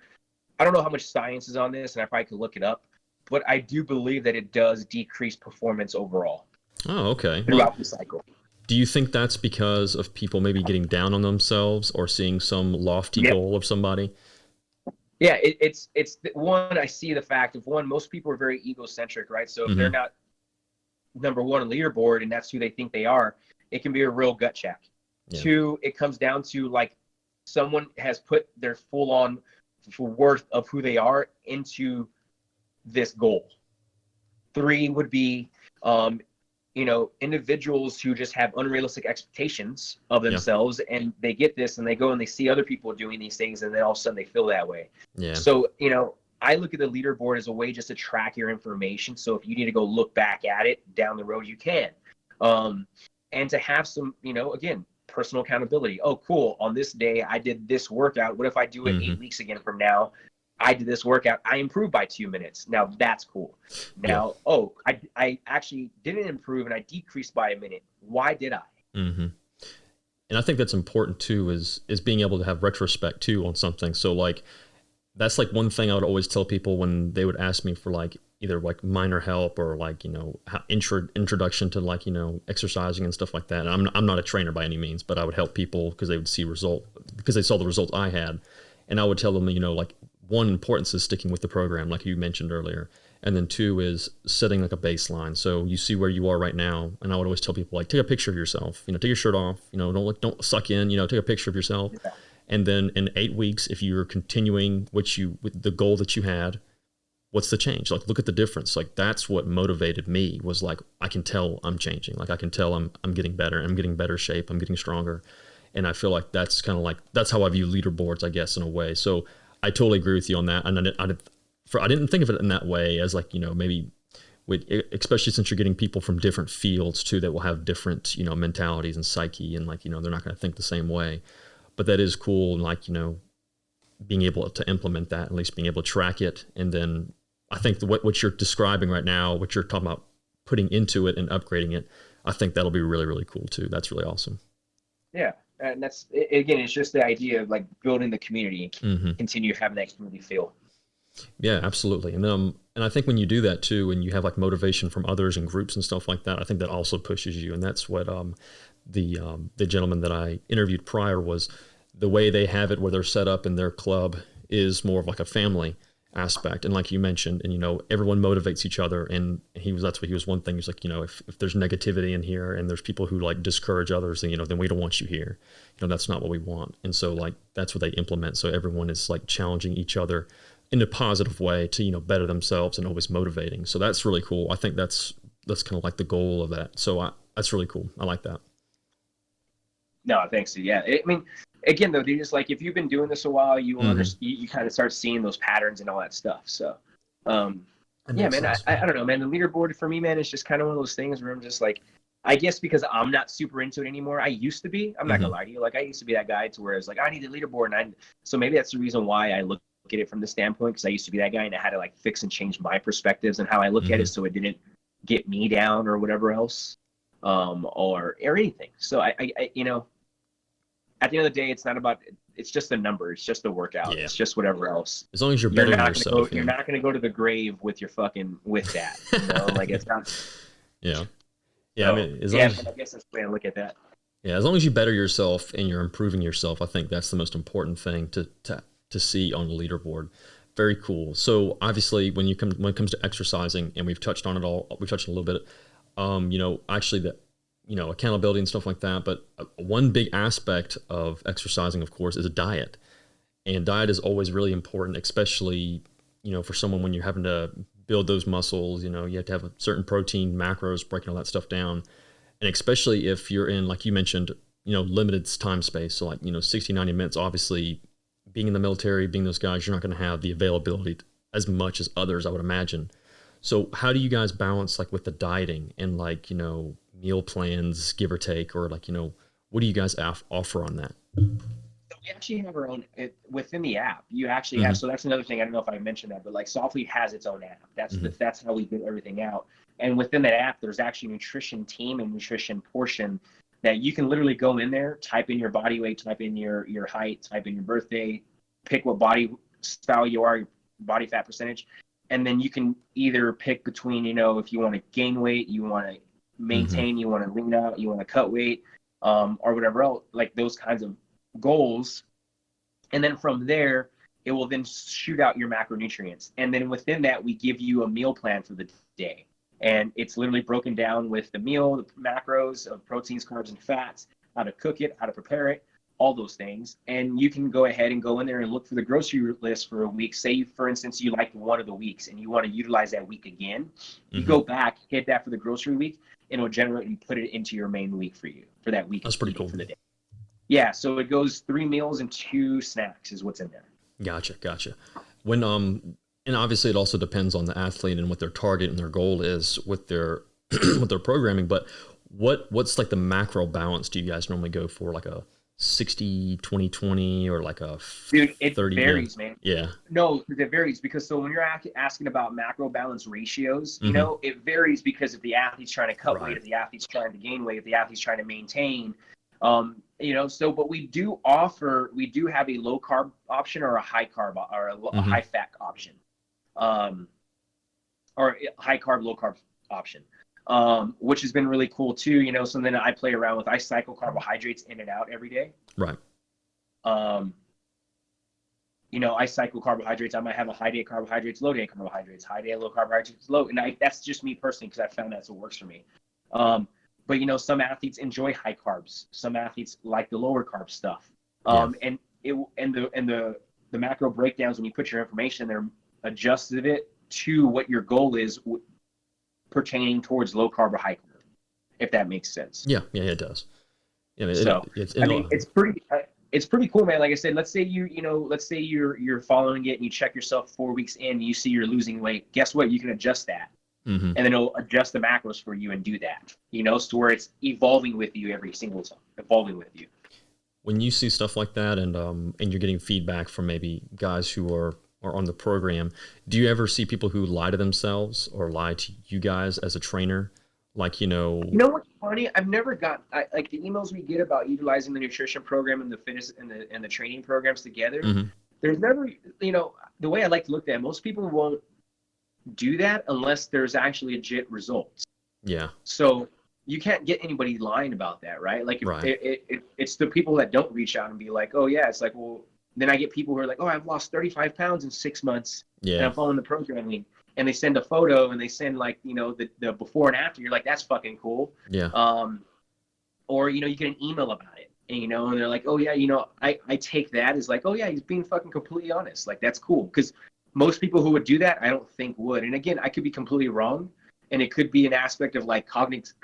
I don't know how much science is on this, and I probably could look it up, but I do believe that it does decrease performance overall. Oh, okay. Throughout the cycle. Do you think that's because of people maybe getting down on themselves or seeing some lofty goal of somebody? Yeah, it's one, I see the fact of one, most people are very egocentric, right? So if they're not number one on the leaderboard and that's who they think they are, it can be a real gut check. Yeah. 2, it comes down to like someone has put their full on worth of who they are into this goal. 3 would be, you know, individuals who just have unrealistic expectations of themselves, and they get this and they go and they see other people doing these things, and then all of a sudden they feel that way. Yeah. So, you know, I look at the leaderboard as a way just to track your information. So if you need to go look back at it down the road, you can. And to have some, you know, again, personal accountability. Oh, cool. On this day, I did this workout. What if I do it 8 weeks again from now? I did this workout. I improved by 2 minutes. Now that's cool. Now, I actually didn't improve and I decreased by a minute. Why did I? Mm-hmm. And I think that's important too, is being able to have retrospect too on something. So like, that's like one thing I would always tell people when they would ask me for like either like minor help or like, you know, introduction to like, you know, exercising and stuff like that. And I'm not a trainer by any means, but I would help people because they would see because they saw the results I had. And I would tell them, you know, like, one, importance is sticking with the program, like you mentioned earlier. And then 2 is setting like a baseline. So you see where you are right now. And I would always tell people, like, take a picture of yourself, you know, take your shirt off, you know, don't suck in, you know, take a picture of yourself. Yeah. And then in 8 weeks, if you're continuing with the goal that you had, what's the change? Like, look at the difference. Like, that's what motivated me, was like, I can tell I'm changing. Like, I can tell I'm getting better. I'm getting better shape. I'm getting stronger. And I feel like that's kind of like, that's how I view leaderboards, I guess, in a way. So I totally agree with you on that. And I didn't think of it in that way, as like, you know, maybe especially since you're getting people from different fields too, that will have different, you know, mentalities and psyche, and like, you know, they're not going to think the same way. But that is cool. And like, you know, being able to implement that, at least being able to track it. And then I think what you're describing right now, what you're talking about putting into it and upgrading it, I think that'll be really, really cool too. That's really awesome. Yeah. And that's, again, it's just the idea of like building the community and continue having that community feel. Yeah, absolutely. And I think when you do that too, and you have like motivation from others and groups and stuff like that, I think that also pushes you. And that's what the gentleman that I interviewed prior, was the way they have it, where they're set up in their club is more of like a family aspect. And like you mentioned, and, you know, everyone motivates each other. And that's what he was one thing. He's like, you know, if there's negativity in here and there's people who like discourage others, then, you know, then we don't want you here. You know, that's not what we want. And so like, that's what they implement. So everyone is like challenging each other in a positive way to, you know, better themselves, and always motivating. So that's really cool. I think that's kind of like the goal of that. So that's really cool. I like that. No, thanks. Yeah. I mean, again, though, dude, just like, if you've been doing this a while, you you kind of start seeing those patterns and all that stuff. So, yeah, man, I don't know, man. The leaderboard for me, man, is just kind of one of those things where I'm just like, I guess because I'm not super into it anymore. I used to be. I'm not gonna lie to you. Like I used to be that guy to where it's like I need a leaderboard, and so maybe that's the reason why I look at it from the standpoint, because I used to be that guy and I had to like fix and change my perspectives and how I look at it so it didn't get me down or whatever else, or anything. So I you know, at the end of the day, it's not about. It's just a number. It's just a workout. Yeah. It's just whatever else. As long as you're bettering yourself, you're not gonna go to the grave with your fucking with that. You know, like it's not. Yeah. Yeah, so, I mean, I guess that's the way I look at that. Yeah, as long as you better yourself and you're improving yourself, I think that's the most important thing to see on the leaderboard. Very cool. So obviously, when it comes to exercising, and we've touched on it all, we touched on a little bit. You know, actually, accountability and stuff like that. But one big aspect of exercising, of course, is a diet, and diet is always really important, especially for someone when you're having to build those muscles. You have to have a certain protein, macros, breaking all that stuff down. And especially if you're in, like you mentioned, limited time space. So like, 60, 90 minutes, obviously being in the military, being those guys, you're not going to have the availability as much as others, I would imagine. So how do you guys balance like with the dieting and like, meal plans, give or take, or like, what do you guys offer on that? We actually have our own within the app. You actually have, so that's another thing. I don't know if I mentioned that, but like Soflete has its own app. That's how we get everything out. And within that app, there's actually a nutrition team and nutrition portion that you can literally go in there, type in your body weight, type in your height, type in your birthday, pick what body style you are, body fat percentage, and then you can either pick between, if you want to gain weight, you want to maintain, you want to lean out, you want to cut weight, or whatever else, like those kinds of goals. And then from there, it will then shoot out your macronutrients. And then within that, we give you a meal plan for the day. And it's literally broken down with the meal, the macros of proteins, carbs, and fats, how to cook it, how to prepare it, all those things. And you can go ahead and go in there and look for the grocery list for a week. Say, for instance, you liked one of the weeks and you want to utilize that week again. You go back, hit that for the grocery week, and it'll generate and put it into your main week for you for that week. That's pretty cool. For the day. Yeah, so it goes 3 meals and 2 snacks is what's in there. Gotcha. When and obviously it also depends on the athlete and what their target and their goal is with their with their programming. But what's like the macro balance do you guys normally go for? Like a 60, 20, 20, or like a 30? It varies, man. Yeah. No, it varies because so when you're asking about macro balance ratios, it varies because if the athlete's trying to cut weight, if the athlete's trying to gain weight, if the athlete's trying to maintain, but we do have a low carb option or a high carb or a high fat option, or a high carb, low carb option, which has been really cool too. So then I play around with, I cycle carbohydrates in and out every day. Right. I cycle carbohydrates. I might have a high day carbohydrates, low day carbohydrates, high day low carbohydrates, low. And that's just me personally because I found that's what works for me. But some athletes enjoy high carbs. Some athletes like the lower carb stuff. And the macro breakdowns, when you put your information, they're adjusted it to what your goal is pertaining towards low carb or high carb, if that makes sense. Yeah, it does. Yeah, it's pretty cool, man. Like I said, let's say you're following it and you check yourself 4 weeks in, and you see you're losing weight. Guess what? You can adjust that. And then it'll adjust the macros for you and do that, so where it's evolving with you every single time, evolving with you. When you see stuff like that and you're getting feedback from maybe guys who are on the program, do you ever see people who lie to themselves or lie to you guys as a trainer? Like, what's funny? I've never got like the emails we get about utilizing the nutrition program and the fitness and the training programs together. There's never, the way I like to look at it, most people won't do that unless there's actually legit results. Yeah. So you can't get anybody lying about that, right? Like it's the people that don't reach out and be like, oh yeah, it's like, well, then I get people who are like, oh, I've lost 35 pounds in 6 months. Yeah. And I'm following the programming, and they send a photo and they send like, the before and after. You're like, that's fucking cool. Yeah. Or, you get an email about it and, and they're like, oh yeah, I take that as like, oh yeah, he's being fucking completely honest. Like, that's cool. Cause most people who would do that, I don't think would. And again, I could be completely wrong, and it could be an aspect of like cognitive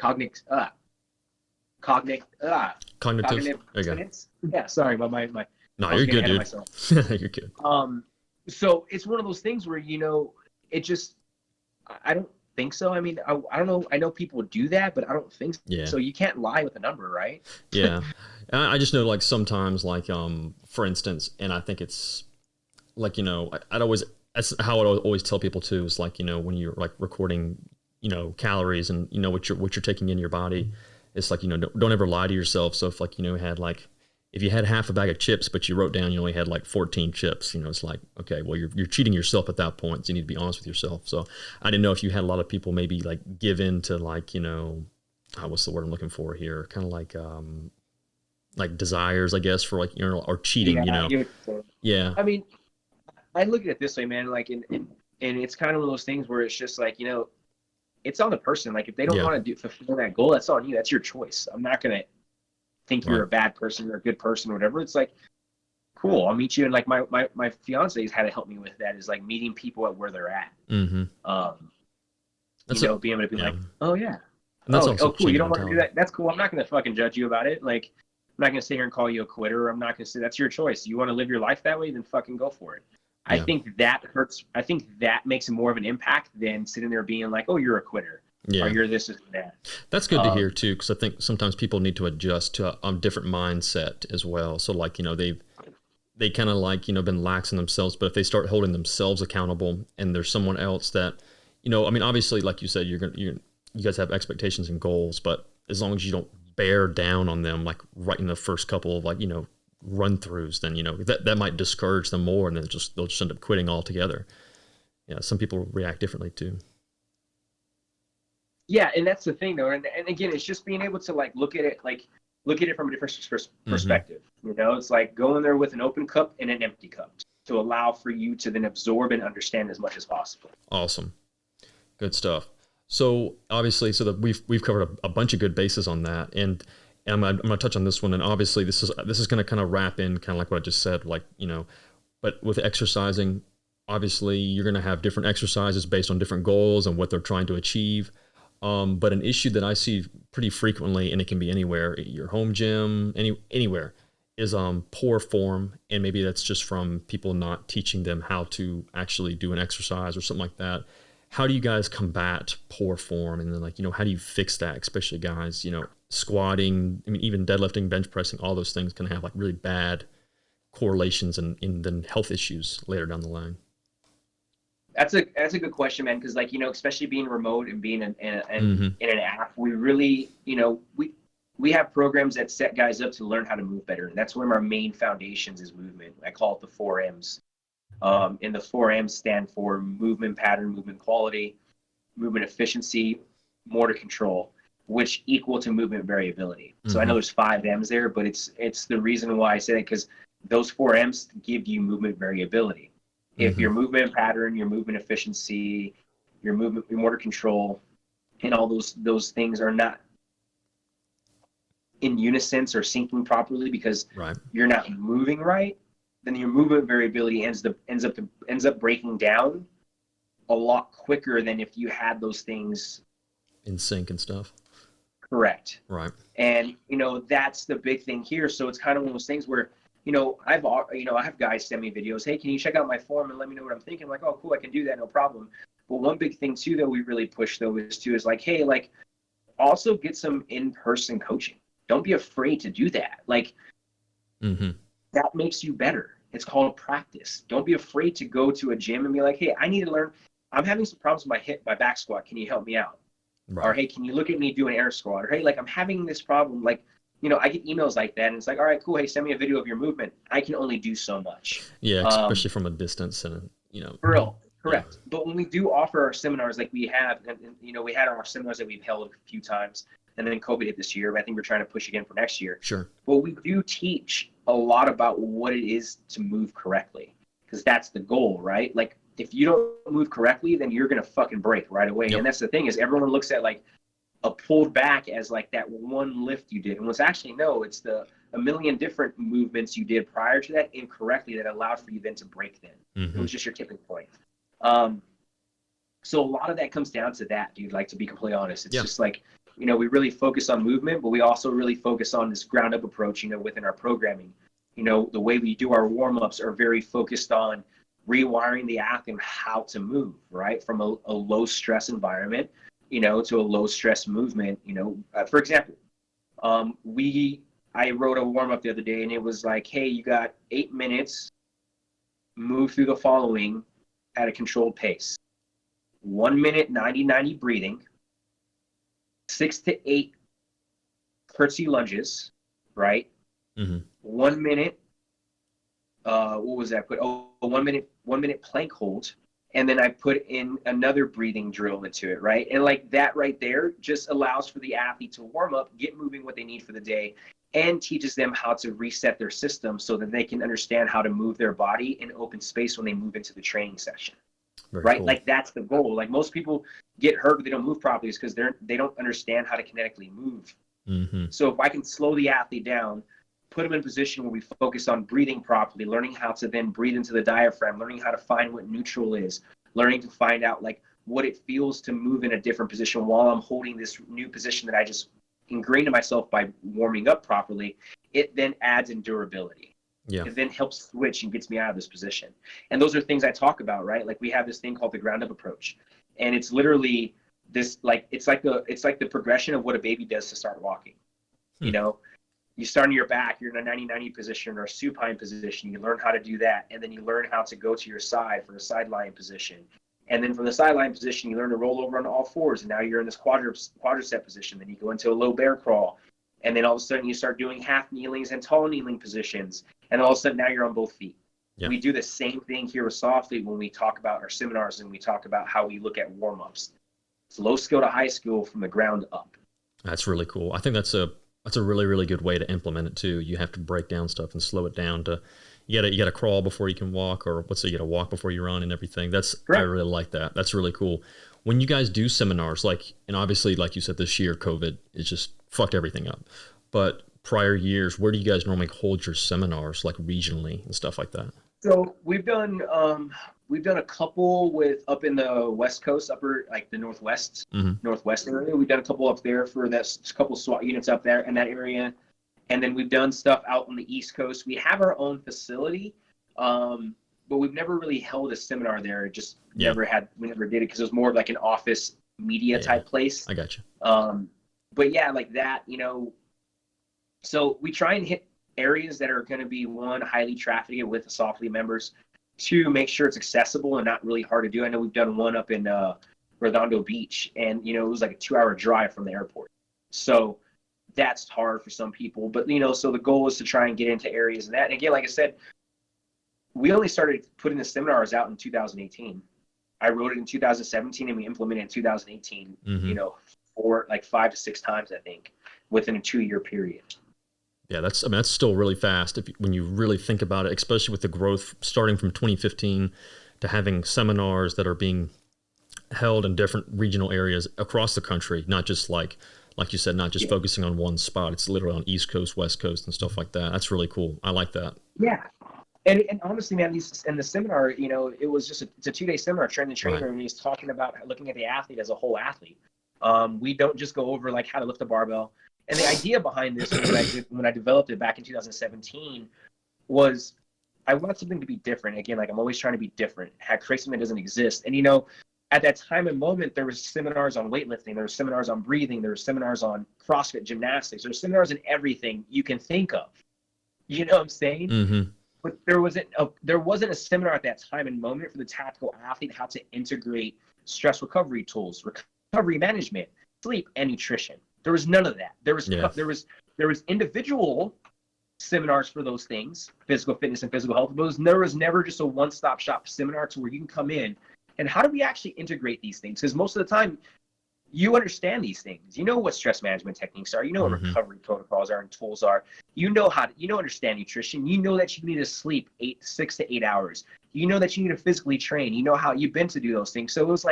dissonance. Yeah, sorry, my. No, you're good, dude. You're good. So it's one of those things where it just, I don't. think so. I mean, I don't know. I know people do that, but I don't think Yeah. so. You can't lie with a number, right? Yeah. I just know like sometimes like, for instance, and I think it's like, I'd always, that's how I always tell people too, is like, when you're like recording, calories and, what you're taking in your body, it's like, don't ever lie to yourself. So if like, had like, if you had half a bag of chips, but you wrote down you only had like 14 chips, it's like, okay, well, you're cheating yourself at that point. So you need to be honest with yourself. So I didn't know if you had a lot of people maybe like give in to like, what's the word I'm looking for here? Kind of like desires, I guess, for like, or cheating, Yeah. I mean, I look at it this way, man. Like, and it's kind of one of those things where it's just like, it's on the person. Like, if they don't want to fulfill that goal, that's on you. That's your choice. I'm not gonna think you're a bad person or a good person or whatever. It's like, cool, I'll meet you. And like my fiance has had to help me with that, is like meeting people at where they're at. Mm-hmm. Being able to be like, oh yeah, cool. You don't want to do that? That's cool. I'm not going to fucking judge you about it. Like, I'm not going to sit here and call you a quitter. I'm not going to say that's your choice. You want to live your life that way, then fucking go for it. Yeah. I think that hurts. I think that makes more of an impact than sitting there being like, oh, you're a quitter. Yeah. Or you're this and that. That's good to hear too, because I think sometimes people need to adjust to a different mindset as well. So like, they kind of like, been lax in themselves, but if they start holding themselves accountable and there's someone else that, I mean, obviously, like you said, you guys have expectations and goals, but as long as you don't bear down on them, like right in the first couple of like, run throughs, then, that might discourage them more, and then they'll just end up quitting altogether. Yeah. Some people react differently too. Yeah. And that's the thing though. And again, it's just being able to like, look at it from a different perspective. Mm-hmm. It's like going there with an open cup and an empty cup to allow for you to then absorb and understand as much as possible. Awesome. Good stuff. So obviously, we've covered a bunch of good bases on that, and I'm going to touch on this one. And obviously, this is going to kind of wrap in kind of like what I just said, like, but with exercising, obviously you're going to have different exercises based on different goals and what they're trying to achieve. But an issue that I see pretty frequently, and it can be anywhere, your home gym, anywhere, is poor form. And maybe that's just from people not teaching them how to actually do an exercise or something like that. How do you guys combat poor form? And then like, how do you fix that? Especially guys, squatting, I mean, even deadlifting, bench pressing, all those things can have like really bad correlations and then health issues later down the line. That's a good question, man. Because like, especially being remote and being in an app, we really, we have programs that set guys up to learn how to move better. And that's one of our main foundations is movement. I call it the 4 M's. And the 4 M's stand for movement pattern, movement quality, movement efficiency, motor control, which equal to movement variability. Mm-hmm. So I know there's 5 M's there, but it's the reason why I say that, because those 4 M's give you movement variability. If your movement pattern, your movement efficiency, your motor control, and all those things are not in unison or syncing properly because you're not moving right, then your movement variability ends up breaking down a lot quicker than if you had those things in sync and stuff. Correct. Right. And that's the big thing here. So it's kind of one of those things where I have guys send me videos. Hey, can you check out my form and let me know what I'm thinking? I'm like, oh, cool, I can do that, no problem. But one big thing too that we really push though is like, hey, like also get some in-person coaching. Don't be afraid to do that. Like that makes you better. It's called practice. Don't be afraid to go to a gym and be like, hey, I need to learn. I'm having some problems with my back squat. Can you help me out? Right. Or hey, can you look at me do an air squat? Or hey, like I'm having this problem. Like, I get emails like that, and it's like, all right, cool. Hey, send me a video of your movement. I can only do so much. Yeah, especially from a distance, and For real, correct. Yeah. But when we do offer our seminars, like we have, and we had our seminars that we've held a few times, and then COVID hit this year. But I think we're trying to push again for next year. Sure. But we do teach a lot about what it is to move correctly, because that's the goal, right? Like if you don't move correctly, then you're gonna fucking break right away. Yep. And that's the thing is everyone looks at like a pulled back as like that one lift you did. And it's actually, no, it's a million different movements you did prior to that incorrectly that allowed for you then to break then. It was just your tipping point. So a lot of that comes down to that, dude, like to be completely honest. It's just like, we really focus on movement, but we also really focus on this ground up approach, within our programming. The way we do our warm-ups are very focused on rewiring the athlete on how to move, right? From a low stress environment, you know, to a low stress movement, you know. For example, I wrote a warm up the other day and it was like, hey, you got 8 minutes, move through the following at a controlled pace. 1 minute, 90-90 breathing, 6 to 8 curtsy lunges, right? 1 minute, what was that? 1 minute plank hold. And then I put in another breathing drill into it, right? And like that right there just allows for the athlete to warm up, get moving what they need for the day, and teaches them how to reset their system so that they can understand how to move their body in open space when they move into the training session. Very right? cool. Like that's the goal. Like most people get hurt, but they don't move properly is because they don't understand how to kinetically move. So if I can slow the athlete down, put them in a position where we focus on breathing properly, learning how to then breathe into the diaphragm, learning how to find what neutral is, learning to find out like what it feels to move in a different position while I'm holding this new position that I just ingrained in myself by warming up properly, it then adds in durability. It then helps switch and gets me out of this position. And those are things I talk about, right? Like we have this thing called the ground up approach. And it's literally this, like, it's like the progression of what a baby does to start walking. You know, you start on your back, you're in a 90-90 position or a supine position. You learn how to do that. And then you learn how to go to your side for a sideline position. And then from the sideline position, you learn to roll over on all fours. And now you're in this quadricep position. Then you go into a low bear crawl. And then all of a sudden you start doing half kneelings and tall kneeling positions. And all of a sudden now you're on both feet. We do the same thing here with Soflete when we talk about our seminars and we talk about how we look at warm-ups. It's low skill to high skill from the ground up. That's really cool. I think that's a really, really good way to implement it too. You have to break down stuff and slow it down to, you gotta crawl before you can walk, or you gotta walk before you run and everything. I really like that. That's really cool. When you guys do seminars, like, and obviously, like you said, this year, COVID, it just fucked everything up. But prior years, where do you guys normally hold your seminars, like regionally and stuff like that? So we've done a couple up in the West Coast, upper, like the Northwest area. We've done a couple up there for that, a couple SWAT units up there in that area. And then we've done stuff out on the East Coast. We have our own facility, but we've never really held a seminar there. We never did it because it was more of like an office media type place. I got you. But yeah, like that, you know. So we try and hit areas that are going to be, one, highly trafficked with the Soflete members. Two, make sure it's accessible and not really hard to do. I know we've done one up in Redondo Beach, and, you know, it was like a 2-hour drive from the airport. So that's hard for some people. But, you know, so the goal is to try and get into areas of that. And again, like I said, we only started putting the seminars out in 2018. I wrote it in 2017 and we implemented it in 2018, you know, for like 5 to 6 times, I think, within a 2-year period. Yeah, that's still really fast when you really think about it, especially with the growth starting from 2015 to having seminars that are being held in different regional areas across the country, not just like you said, not just focusing on one spot. It's literally on East Coast, West Coast, and stuff like that. That's really cool. I like that. Yeah. And honestly, man, in the seminar, you know, it's a 2-day seminar, train the trainer, and he's talking about looking at the athlete as a whole athlete. We don't just go over like how to lift a barbell. And the idea behind this, when I developed it back in 2017, was I wanted something to be different. Again, like I'm always trying to be different, create something that doesn't exist. And, you know, at that time and moment, there was seminars on weightlifting, there were seminars on breathing, there were seminars on CrossFit gymnastics, there were seminars on everything you can think of. You know what I'm saying? But there wasn't a seminar at that time and moment for the tactical athlete how to integrate stress recovery tools, recovery management, sleep, and nutrition. There was none of that. There was individual seminars for those things, physical fitness and physical health, but there was never just a one-stop shop seminar to where you can come in and how do we actually integrate these things? Because most of the time, you understand these things. You know what stress management techniques are. You know what recovery protocols are and tools are. You know understand nutrition. You know that you need to sleep 6 to 8 hours. You know that you need to physically train. You know how you've been to do those things. So it was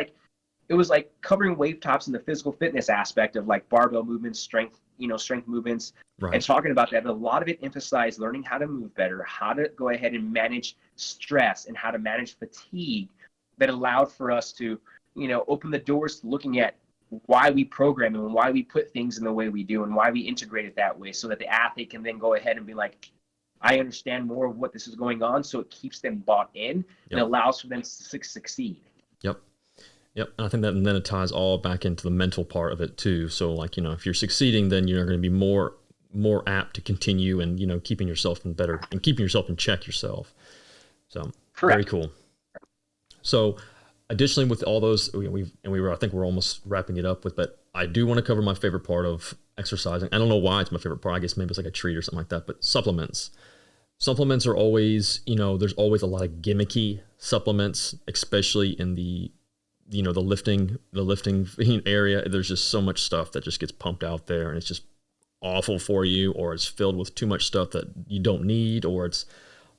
like covering wave tops in the physical fitness aspect of like barbell movements, strength movements, and talking about that. But a lot of it emphasized learning how to move better, how to go ahead and manage stress, and how to manage fatigue. That allowed for us to, you know, open the doors to looking at why we program and why we put things in the way we do and why we integrate it that way, so that the athlete can then go ahead and be like, I understand more of what this is going on, so it keeps them bought in and allows for them to succeed. Yep. And I think that, and then it ties all back into the mental part of it too. So like, if you're succeeding, then you're going to be more apt to continue and, keeping yourself in check yourself. So Correct. Very cool. So additionally, with all those, I think we're almost wrapping it up with, but I do want to cover my favorite part of exercising. I don't know why it's my favorite part. I guess maybe it's like a treat or something like that, but supplements. Supplements are always, there's always a lot of gimmicky supplements, especially in the lifting area. There's just so much stuff that just gets pumped out there, and it's just awful for you, or it's filled with too much stuff that you don't need, or it's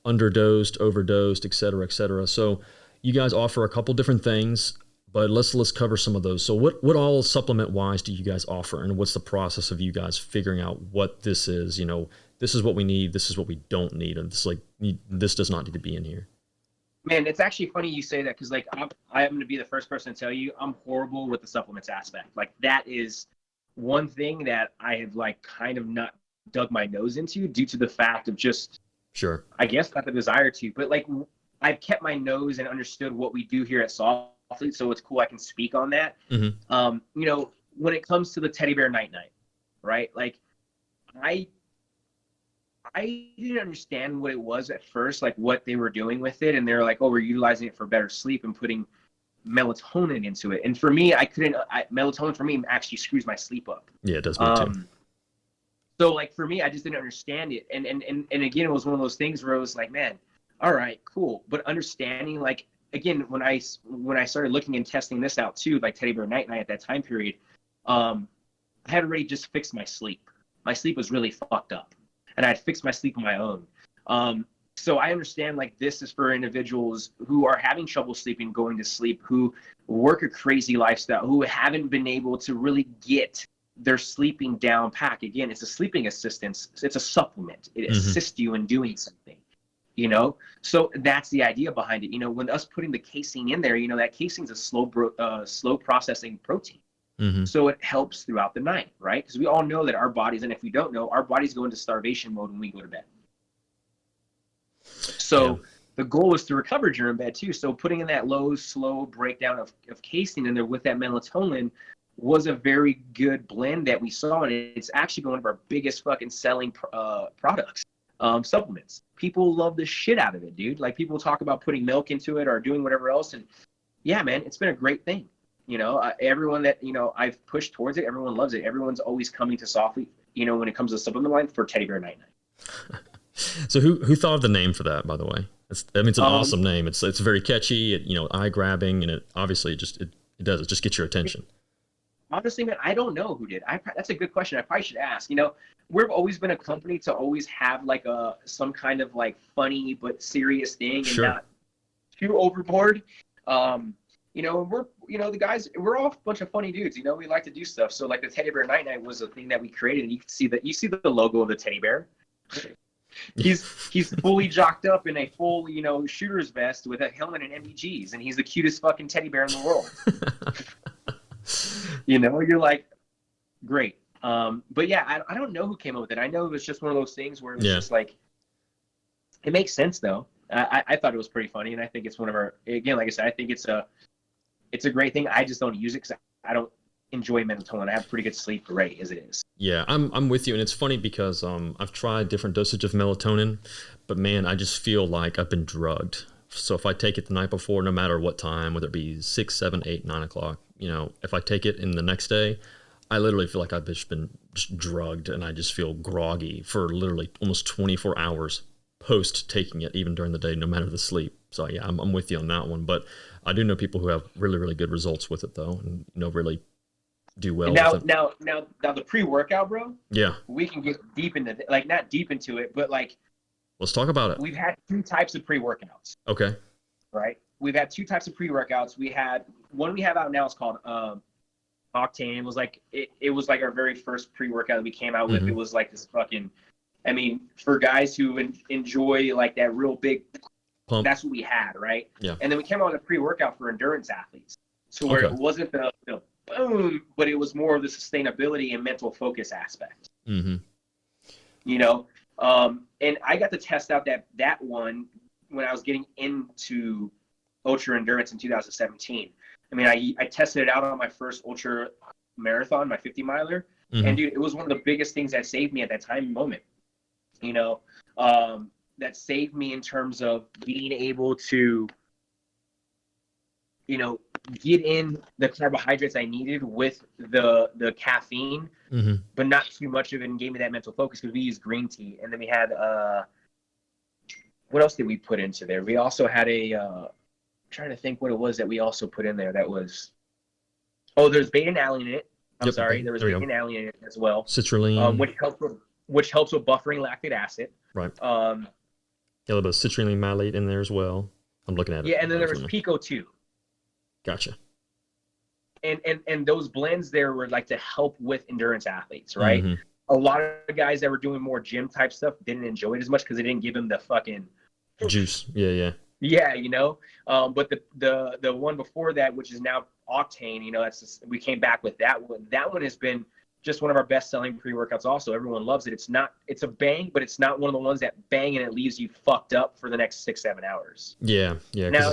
underdosed, overdosed, et cetera. So you guys offer a couple different things, but let's cover some of those. So what all supplement wise do you guys offer, and what's the process of you guys figuring out what this is? This is what we need, this is what we don't need, and this does not need to be in here. Man, it's actually funny you say that, because like I am going to be the first person to tell you I'm horrible with the supplements aspect. Like that is one thing that I have like kind of not dug my nose into due to the fact of just, sure, I guess not the desire to, but like I've kept my nose and understood what we do here at Soflete, so it's cool I can speak on that. Mm-hmm. When it comes to the teddy bear night, right? Like I didn't understand what it was at first, like what they were doing with it. And they're like, oh, we're utilizing it for better sleep and putting melatonin into it. And for me, melatonin for me actually screws my sleep up. Yeah, it does me too. So like for me, I just didn't understand it. And again, it was one of those things where I was like, man, all right, cool. But understanding, like, again, when I started looking and testing this out too, like Teddy Bear Night at that time period, I had already just fixed my sleep. My sleep was really fucked up. And I had fixed my sleep on my own. So I understand like this is for individuals who are having trouble sleeping, going to sleep, who work a crazy lifestyle, who haven't been able to really get their sleeping down pack. Again, it's a sleeping assistance. It's a supplement. It assists you in doing something, So that's the idea behind it. When us putting the casein in there, that casein is a slow processing protein. Mm-hmm. So it helps throughout the night, right? Because we all know that our bodies, and if we don't know, our bodies go into starvation mode when we go to bed. So the goal is to recover during bed too. So putting in that low, slow breakdown of casein in there with that melatonin was a very good blend that we saw. And it's actually one of our biggest fucking selling products, supplements. People love the shit out of it, dude. Like people talk about putting milk into it or doing whatever else. And yeah, man, it's been a great thing. Everyone that, I've pushed towards it, everyone loves it. Everyone's always coming to Soflete, when it comes to supplement line for Teddy Bear Night. So who thought of the name for that, by the way? It's an awesome name. It's very catchy, eye grabbing, and it obviously it just gets your attention. Honestly, man, I don't know who did. That's a good question. I probably should ask. We've always been a company to always have like some kind of like funny but serious thing and not too overboard. We're the guys, we're all a bunch of funny dudes, we like to do stuff. So like the Teddy Bear Night was a thing that we created, and you see the logo of the teddy bear. He's fully jocked up in a full, shooter's vest with a helmet and MBGs, and he's the cutest fucking teddy bear in the world. You're like, great. But yeah, I don't know who came up with it. I know it was just one of those things where it was just like, it makes sense though. I thought it was pretty funny, and I think it's one of our, again, like I said, I think it's a great thing. I just don't use it because I don't enjoy melatonin. I have pretty good sleep already as it is. Yeah, I'm with you, and it's funny because I've tried different dosage of melatonin, but man, I just feel like I've been drugged. So if I take it the night before, no matter what time, whether it be 6, 7, 8, 9 o'clock, if I take it in the next day, I literally feel like I've just been drugged, and I just feel groggy for literally almost 24 hours post taking it, even during the day, no matter the sleep. So yeah, I'm with you on that one. But I do know people who have really, really good results with it though, and really do well. With it. Now the pre-workout, bro. Yeah, we can get deep into not deep into it, but like let's talk about it. We've had two types of pre-workouts. Okay. Right. We've had two types of pre-workouts. We had one we have out now. It's called Octane. It was like our very first pre-workout that we came out with. It was like this fucking. I mean, for guys who enjoy like that real big pump, that's what we had, right? Yeah. And then we came out with a pre-workout for endurance athletes, so where it wasn't the boom, but it was more of the sustainability and mental focus aspect. Mm-hmm. And I got to test out that one when I was getting into ultra endurance in 2017. I mean, I tested it out on my first ultra marathon, my 50 miler. Mm-hmm. And dude, it was one of the biggest things that saved me at that time moment, that saved me in terms of being able to, get in the carbohydrates I needed with the caffeine, mm-hmm. but not too much of it, and gave me that mental focus because we used green tea. And then we had, what else did we put into there? We also had I'm trying to think what it was that we also put in there that was, there's beta-alanine in it. There was beta-alanine in it as well. Citrulline. Which helps with buffering lactic acid. Right. A little bit of citrulline malate in there as well. I'm looking at it. Yeah, and then there was Pico too. Gotcha. And those blends there were like to help with endurance athletes, right? Mm-hmm. A lot of guys that were doing more gym type stuff didn't enjoy it as much because they didn't give them the fucking juice. Yeah. Yeah, but the one before that, which is now Octane, we came back with that one. That one has been just one of our best selling pre-workouts. Also, everyone loves it. It's a bang, but it's not one of the ones that bang and it leaves you fucked up for the next 6-7 hours. Yeah. Now,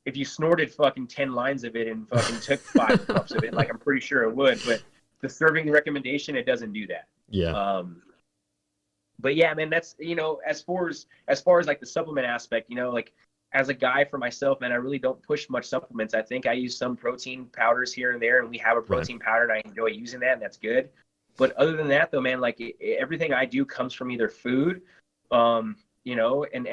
if you snorted fucking 10 lines of it and fucking took 5 cups of it, like I'm pretty sure it would, but the serving recommendation, it doesn't do that. Yeah. But yeah, man, that's, as far as like the supplement aspect, like as a guy for myself, man, I really don't push much supplements. I think I use some protein powders here and there, and we have a protein powder and I enjoy using that, and that's good. But other than that though, man, like everything I do comes from either food, and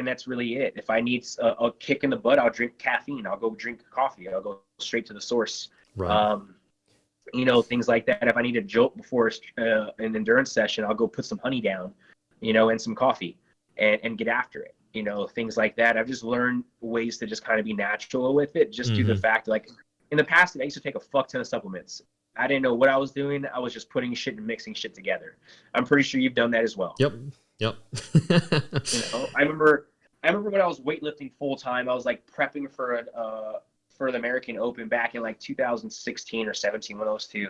that's really it. If I need a kick in the butt, I'll drink caffeine. I'll go drink coffee. I'll go straight to the source. Right. Things like that. If I need a jolt before an endurance session, I'll go put some honey down, and some coffee and get after it. Things like that. I've just learned ways to just kind of be natural with it, just due to the fact, like in the past, I used to take a fuck ton of supplements. I didn't know what I was doing. I was just putting shit and mixing shit together. I'm pretty sure you've done that as well. Yep. I remember when I was weightlifting full time, I was like prepping for the American Open back in like 2016 or 17, one of those two.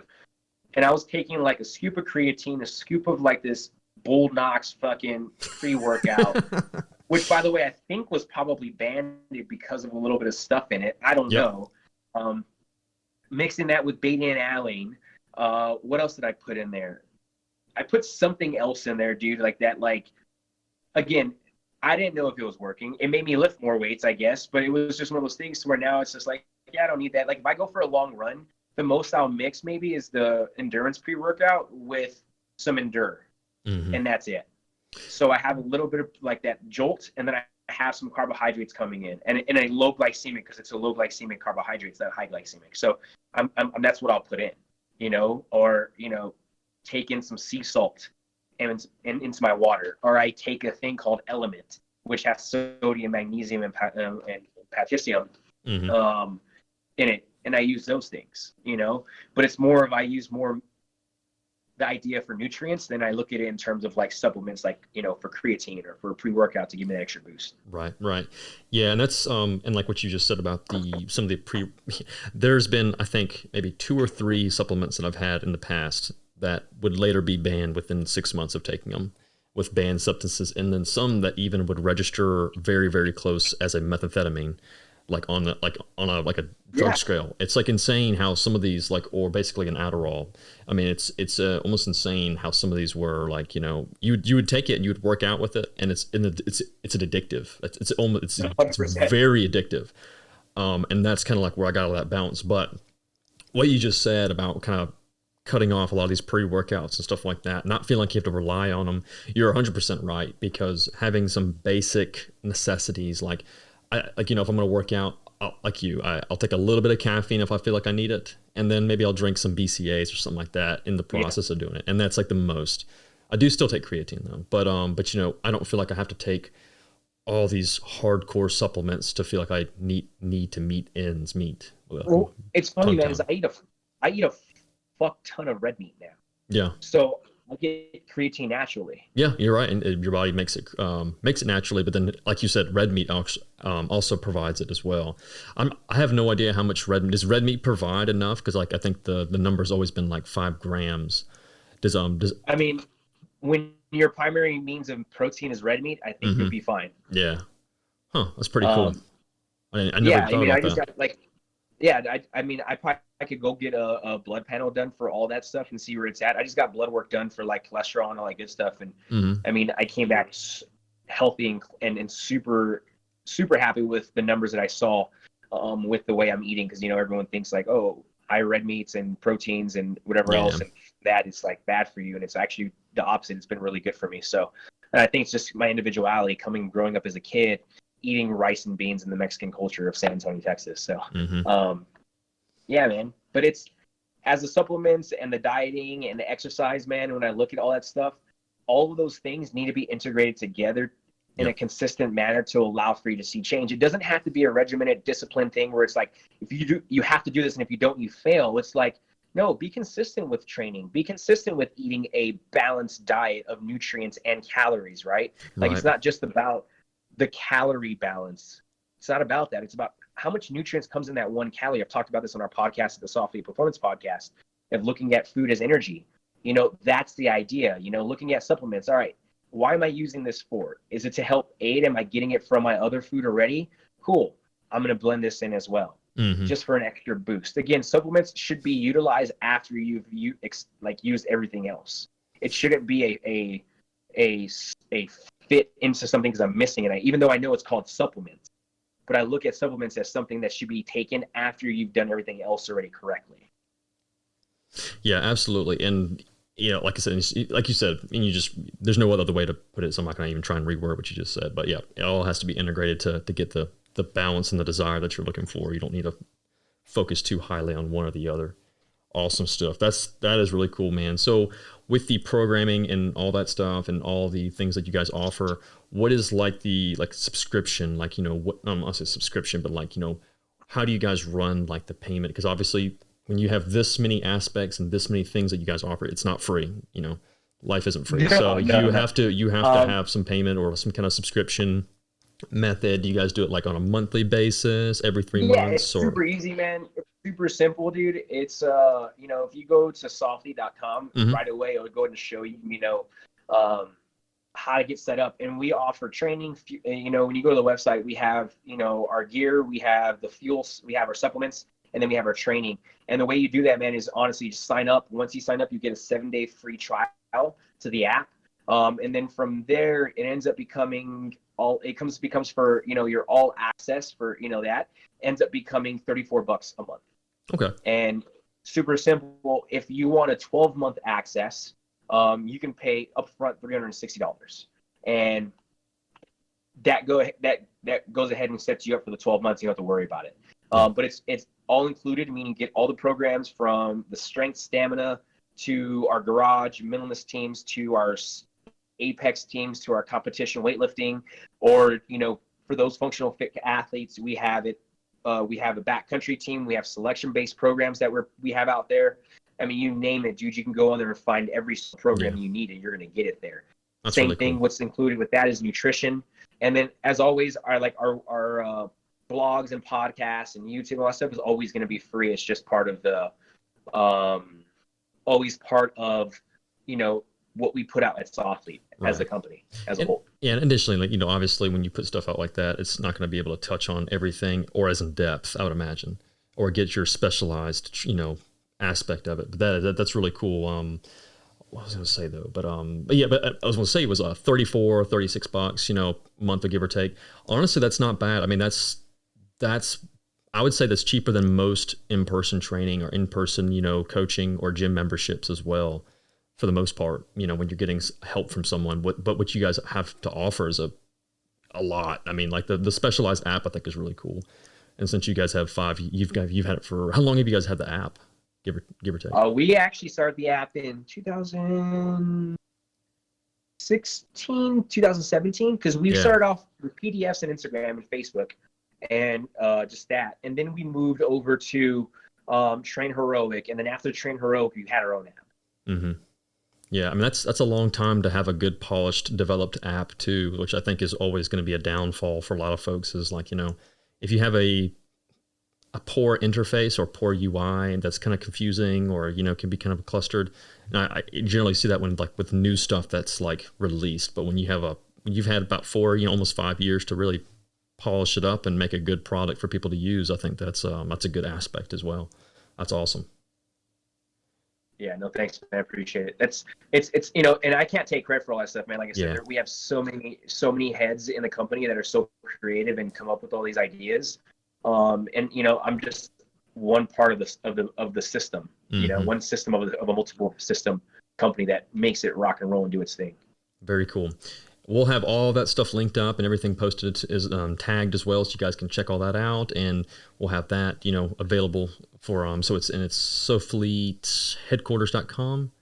And I was taking like a scoop of creatine, a scoop of like this Bull Knox fucking pre-workout, which by the way, I think was probably banned because of a little bit of stuff in it. I don't know. Mixing that with beta-alanine. What else did I put in there? I put something else in there, dude, like that, like, again, I didn't know if it was working. It made me lift more weights, I guess, but it was just one of those things where now it's just like, yeah, I don't need that. Like if I go for a long run, the most I'll mix maybe is the endurance pre-workout with some Endure, and that's it. So I have a little bit of like that jolt, and then I have some carbohydrates coming in, and a low glycemic, because it's a low glycemic carbohydrates, not high glycemic. So I'm that's what I'll put in, or take in some sea salt and into my water, or I take a thing called Element, which has sodium, magnesium, and potassium in it, and I use those things, But it's more of I use more the idea for nutrients than I look at it in terms of like supplements, like for creatine or for pre-workout to give me an extra boost. Right. Yeah, and that's and like what you just said about some of the there's been, I think, maybe 2 or 3 supplements that I've had in the past that would later be banned within 6 months of taking them, with banned substances, and then some that even would register very, very close as a methamphetamine, like on a drug scale. It's like insane how some of these, like, or basically an Adderall. I mean, it's almost insane how some of these were like, you would take it and you would work out with it, and it's an addictive. It's very addictive. And that's kind of like where I got all that balance. But what you just said about kind of cutting off a lot of these pre-workouts and stuff like that, not feeling like you have to rely on them, you're 100% right, because having some basic necessities, like if I'm going to work out, I'll take a little bit of caffeine if I feel like I need it, and then maybe I'll drink some BCAAs or something like that in the process of doing it, and that's like the most. I do still take creatine though, but I don't feel like I have to take all these hardcore supplements to feel like I need to meet ends meet. Well, it's funny, man, is I eat a fuck ton of red meat now. Yeah. So I get creatine naturally. Yeah, you're right, and your body makes it naturally. But then, like you said, red meat also provides it as well. I have no idea how much red meat does. Red meat provide enough? Because I think the number's always been like 5 grams. I mean, when your primary means of protein is red meat, I think you'll be fine. Yeah. Huh. That's pretty cool. I never yeah, thought I mean, about I just that. got like, yeah, I mean, I probably I could go get a blood panel done for all that stuff and see where it's at. I just got blood work done for like cholesterol and all that good stuff, and I mean, I came back healthy and super super happy with the numbers that I saw with the way I'm eating, because you know everyone thinks like, oh, high red meats and proteins and whatever else, and that is like bad for you, and it's actually the opposite. It's been really good for me. So, and I think it's just my individuality growing up as a kid, eating rice and beans in the Mexican culture of San Antonio, Texas. So, yeah, man. But it's as the supplements and the dieting and the exercise, man. When I look at all that stuff, all of those things need to be integrated together in a consistent manner to allow for you to see change. It doesn't have to be a regimented, disciplined thing where it's like, if you do, you have to do this, and if you don't, you fail. It's like, no, be consistent with training. Be consistent with eating a balanced diet of nutrients and calories, right? Like, it's not just about the calorie balance. It's not about that. It's about how much nutrients comes in that one calorie. I've talked about this on our podcast, the Soflete Performance Podcast, of looking at food as energy. You know, that's the idea. You know, looking at supplements. All right, why am I using this for? Is it to help aid? Am I getting it from my other food already? Cool. I'm going to blend this in as well, just for an extra boost. Again, supplements should be utilized after you've used everything else. It shouldn't be a fit into something because I'm missing it. Even though I know it's called supplements, but I look at supplements as something that should be taken after you've done everything else already correctly. Yeah, absolutely. And you know, like I said, like you said, and there's no other way to put it. So I'm not going to even try and reword what you just said, but yeah, it all has to be integrated to get the balance and the desire that you're looking for. You don't need to focus too highly on one or the other. Awesome stuff. That is really cool, man. So with the programming and all that stuff and all the things that you guys offer, what is like the subscription, like, you know, what, I'm not saying subscription, but like, you know, how do you guys run like the payment? Because obviously when you have this many aspects and this many things that you guys offer, it's not free, you know, life isn't free. So you have to have some payment or some kind of subscription method. Do you guys do it like on a monthly basis, every 3 months? Yeah, it's super easy, man. It's super simple, dude. It's you know, if you go to soflete.com right away, it'll go ahead and show you, you know, how to get set up. And we offer training. You know, when you go to the website, we have, you know, our gear, we have the fuels, we have our supplements, and then we have our training. And the way you do that, man, is honestly just sign up. Once you sign up, you get a 7-day free trial to the app. And then from there, it ends up becoming becomes for, you know, your all access for, you know, that ends up becoming $34 a month. Okay. And super simple. If you want a 12-month access, you can pay upfront $360, and that goes ahead and sets you up for the 12 months. You don't have to worry about it. But it's all included, meaning get all the programs from the strength, stamina, to our garage mentalness teams, to our apex teams, to our competition weightlifting, or, you know, for those functional fit athletes, we have it. We have a backcountry team. We have selection-based programs that we have out there. I mean, you name it, dude. You can go on there and find every program you need, and you're going to get it there. That's Same really thing. cool. What's included with that is nutrition, and then as always, our blogs and podcasts and YouTube, all that stuff is always going to be free. It's just part of the, always part of, you know, what we put out at Soflete as a company as a whole. Yeah, and additionally, like, you know, obviously when you put stuff out like that, it's not going to be able to touch on everything or as in depth, I would imagine, or get your specialized, you know, aspect of it. But that's really cool. What was I going to say though? But I was going to say it was $36, you know, a month, or give or take. Honestly, that's not bad. I mean, that's I would say that's cheaper than most in-person training or in-person, you know, coaching or gym memberships as well, for the most part, you know, when you're getting help from someone. But what you guys have to offer is a lot. I mean, like the specialized app, I think, is really cool. And since you guys have 5, you've had it for, how long have you guys had the app? Give or take. We actually started the app in 2017, because we started off with PDFs and Instagram and Facebook, and just that. And then we moved over to Train Heroic, and then after Train Heroic, we had our own app. Mm-hmm. Yeah, I mean, that's a long time to have a good, polished, developed app too, which I think is always going to be a downfall for a lot of folks. Is like, you know, if you have a a poor interface or poor UI, and that's kind of confusing, or can be kind of clustered. And I generally see that when like with new stuff that's like released, but when you've had about 4, almost 5 years to really polish it up and make a good product for people to use, I think that's a good aspect as well. That's awesome. Yeah, no, thanks, man. I appreciate it. It's and I can't take credit for all that stuff, man. Like I said, we have so many heads in the company that are so creative and come up with all these ideas. And I'm just one part of the system. Mm-hmm. One system of a multiple system company that makes it rock and roll and do its thing. Very cool. We'll have all that stuff linked up and everything posted is tagged as well, so you guys can check all that out, and we'll have that available for so it's sofleteheadquarters.com,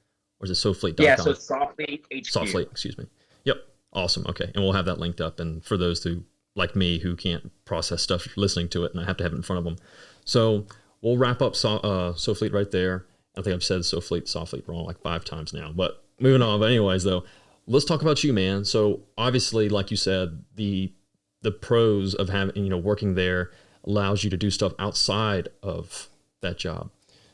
or is it soflete.com? Yeah, so Soflete HQ. Soflete, excuse me. Yep, awesome. Okay, and we'll have that linked up, and for those who like me who can't process stuff listening to it, and I have to have it in front of them, so we'll wrap up Soflete right there. I think I've said Soflete wrong like 5 times now, but moving on. But anyways, though. Let's talk about you, man. So obviously, like you said, the pros of having, working there allows you to do stuff outside of that job.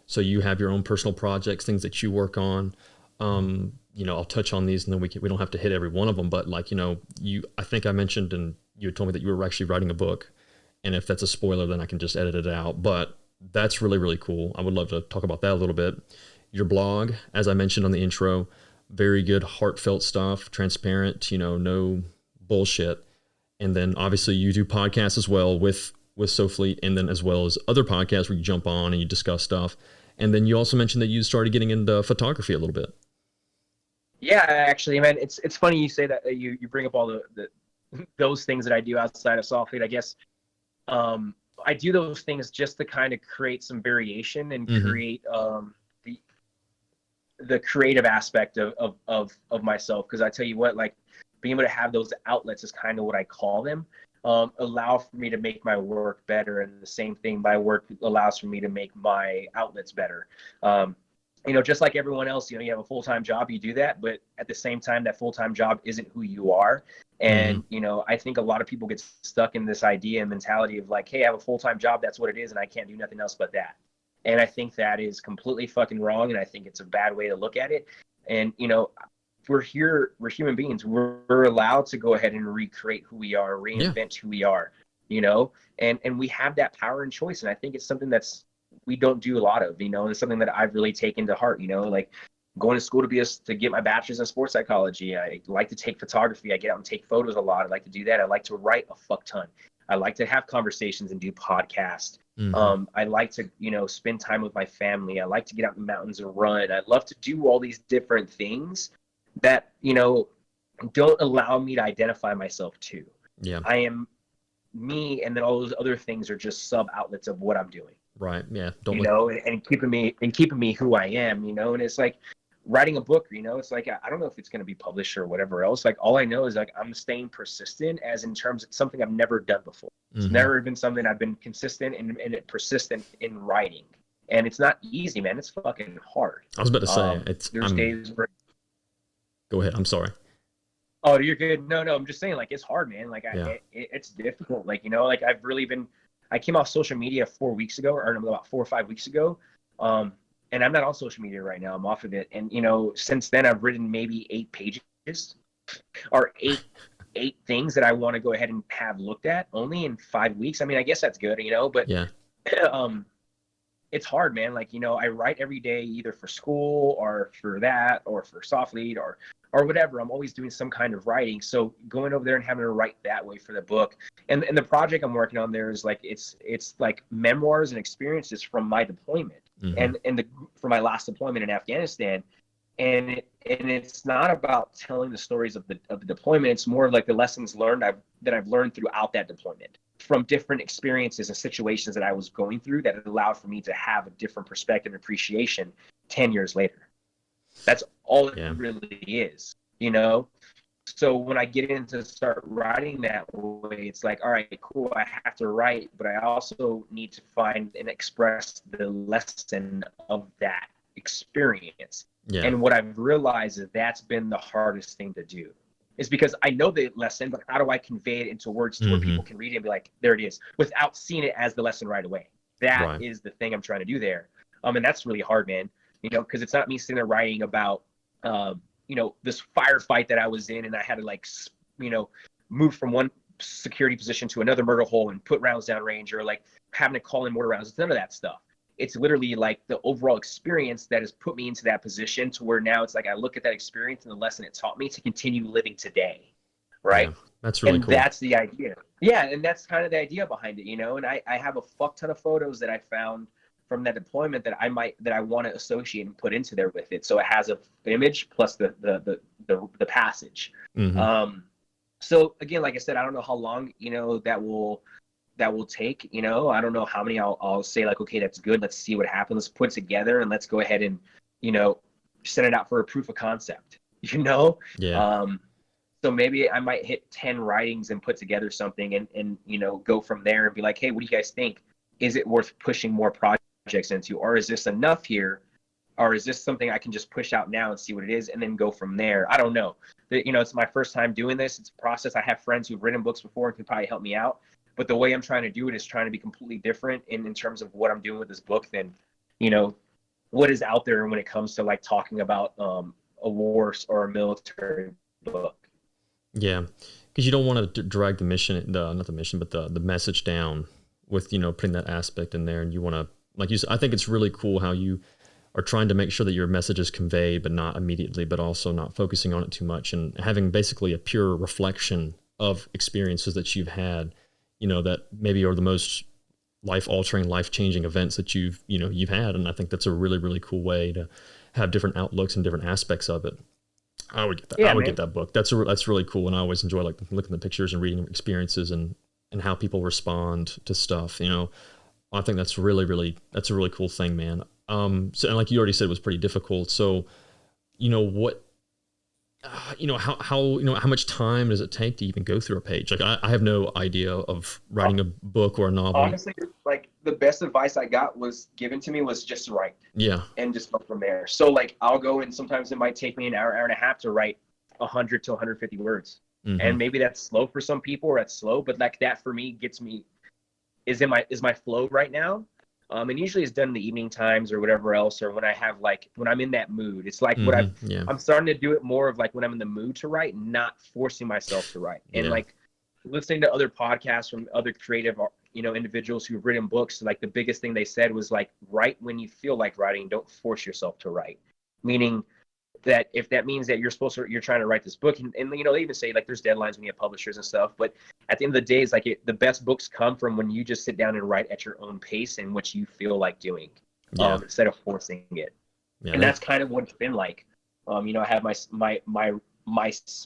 So you have your own personal projects, things that you work on. I'll touch on these, and then we don't have to hit every one of them. But like, I think I mentioned, and you had told me that you were actually writing a book. And if that's a spoiler, then I can just edit it out. But that's really, really cool. I would love to talk about that a little bit. Your blog, as I mentioned on the intro, very good, heartfelt stuff, transparent, no bullshit. And then obviously you do podcasts as well with Soflete, and then as well as other podcasts where you jump on and you discuss stuff. And then you also mentioned that you started getting into photography a little bit. Yeah, actually, man, it's funny you say that you bring up all the those things that I do outside of Soflete. I guess I do those things just to kind of create some variation and create the creative aspect of myself, because I tell you what, like being able to have those outlets is kind of what I call them, allow for me to make my work better, and the same thing, my work allows for me to make my outlets better. Just like everyone else, you have a full-time job, you do that, but at the same time, that full-time job isn't who you are. And I think a lot of people get stuck in this idea and mentality of like, hey, I have a full-time job, that's what it is, and I can't do nothing else but that. And I think that is completely fucking wrong. And I think it's a bad way to look at it. And, we're human beings. We're allowed to go ahead and recreate who we are, reinvent who we are, and we have that power and choice. And I think it's something we don't do a lot of, and it's something that I've really taken to heart, like going to school to get my bachelor's in sports psychology. I like to take photography. I get out and take photos a lot. I like to do that. I like to write a fuck ton. I like to have conversations and do podcasts. I like to, spend time with my family. I like to get out in the mountains and run. I love to do all these different things that, don't allow me to identify myself too. Yeah. I am me, and then all those other things are just sub outlets of what I'm doing. Right. Yeah. And keeping me who I am, and it's like writing a book, it's like, I don't know if it's going to be published or whatever else. Like, all I know is like, I'm staying persistent, as in terms of something I've never done before. It's never been something I've been consistent and persistent in writing. And it's not easy, man. It's fucking hard. I was about to say, there's days where... Go ahead. I'm sorry. Oh, you're good. No, I'm just saying, like, it's hard, man. Like, it's difficult. Like, like I came off social media 4 weeks ago, or about 4 or 5 weeks ago. And I'm not on social media right now. I'm off of it. And, since then I've written maybe 8 pages or eight things that I want to go ahead and have looked at only in 5 weeks. I mean, I guess that's good, but yeah. It's hard, man. Like, I write every day, either for school or for that, or for Soflete or whatever. I'm always doing some kind of writing. So going over there and having to write that way for the book, and the project I'm working on there is like, it's like memoirs and experiences from my deployment. And for my last deployment in Afghanistan, and it's not about telling the stories of the deployment. It's more like the lessons learned that I've learned throughout that deployment, from different experiences and situations that I was going through, that allowed for me to have a different perspective and appreciation 10 years later. That's all it really is, So when I get into start writing that way, it's like, all right, cool, I have to write, but I also need to find and express the lesson of that experience. Yeah. And what I've realized is that's been the hardest thing to do, is because I know the lesson, but how do I convey it into words to where people can read it and be like, there it is, without seeing it as the lesson right away? that Right. is the thing I'm trying to do there. And that's really hard, man, because it's not me sitting there writing about, this firefight that I was in and I had to like, move from one security position to another murder hole and put rounds down range, or like having to call in mortar rounds. It's none of that stuff. It's literally like the overall experience that has put me into that position to where now it's like I look at that experience and the lesson it taught me to continue living today. Right. Yeah, that's really And cool. that's the idea. Yeah. And that's kind of the idea behind it, and I have a fuck ton of photos that I found from that deployment that I want to associate and put into there with it. So it has an image plus the passage. Mm-hmm. So again, like I said, I don't know how long, that will take, I don't know how many I'll say like, okay, that's good. Let's see what happens. Let's put it together and let's go ahead and, send it out for a proof of concept, Yeah. So maybe I might hit 10 writings and put together something and go from there and be like, hey, what do you guys think? Is it worth pushing more projects into, or is this enough here? Or is this something I can just push out now and see what it is and then go from there? I don't know. It's my first time doing this. It's a process. I have friends who've written books before and can probably help me out. But the way I'm trying to do it is trying to be completely different in terms of what I'm doing with this book than, what is out there when it comes to like talking about a war or a military book. Yeah, because you don't want to drag the mission, not the mission, but the message down with putting that aspect in there, and you want to, like you said, I think it's really cool how you are trying to make sure that your message is conveyed, but not immediately, but also not focusing on it too much, and having basically a pure reflection of experiences that you've had, that maybe are the most life-altering, life-changing events that you've had, and I think that's a really, really cool way to have different outlooks and different aspects of it. I would get that. Yeah, I would man. get that book. That's really cool, and I always enjoy like looking at the pictures and reading experiences and how people respond to stuff. I think that's a really cool thing, man. So, and like you already said, it was pretty difficult. So, what, how much time does it take to even go through a page? Like I have no idea of writing a book or a novel. Honestly, like the best advice I got was given to me was just write. Yeah. And just go from there. So like I'll go and sometimes it might take me an hour and a half to write 100 to 150 words. Mm-hmm. And maybe that's slow for some people or that's slow, but like that for me gets me is my flow right now. And usually it's done in the evening times or whatever else, or when I'm in that mood. It's like Mm-hmm. I'm starting to do it more of like when I'm in the mood to write, not forcing myself to write. And like listening to other podcasts from other creative, individuals who've written books, like the biggest thing they said was like, write when you feel like writing, don't force yourself to write. Meaning that if that means that you're trying to write this book, and they even say like there's deadlines when you have publishers and stuff, but at the end of the day, it's like the best books come from when you just sit down and write at your own pace and what you feel like doing, instead of forcing it. Yeah, and that's kind of what it's been like. I have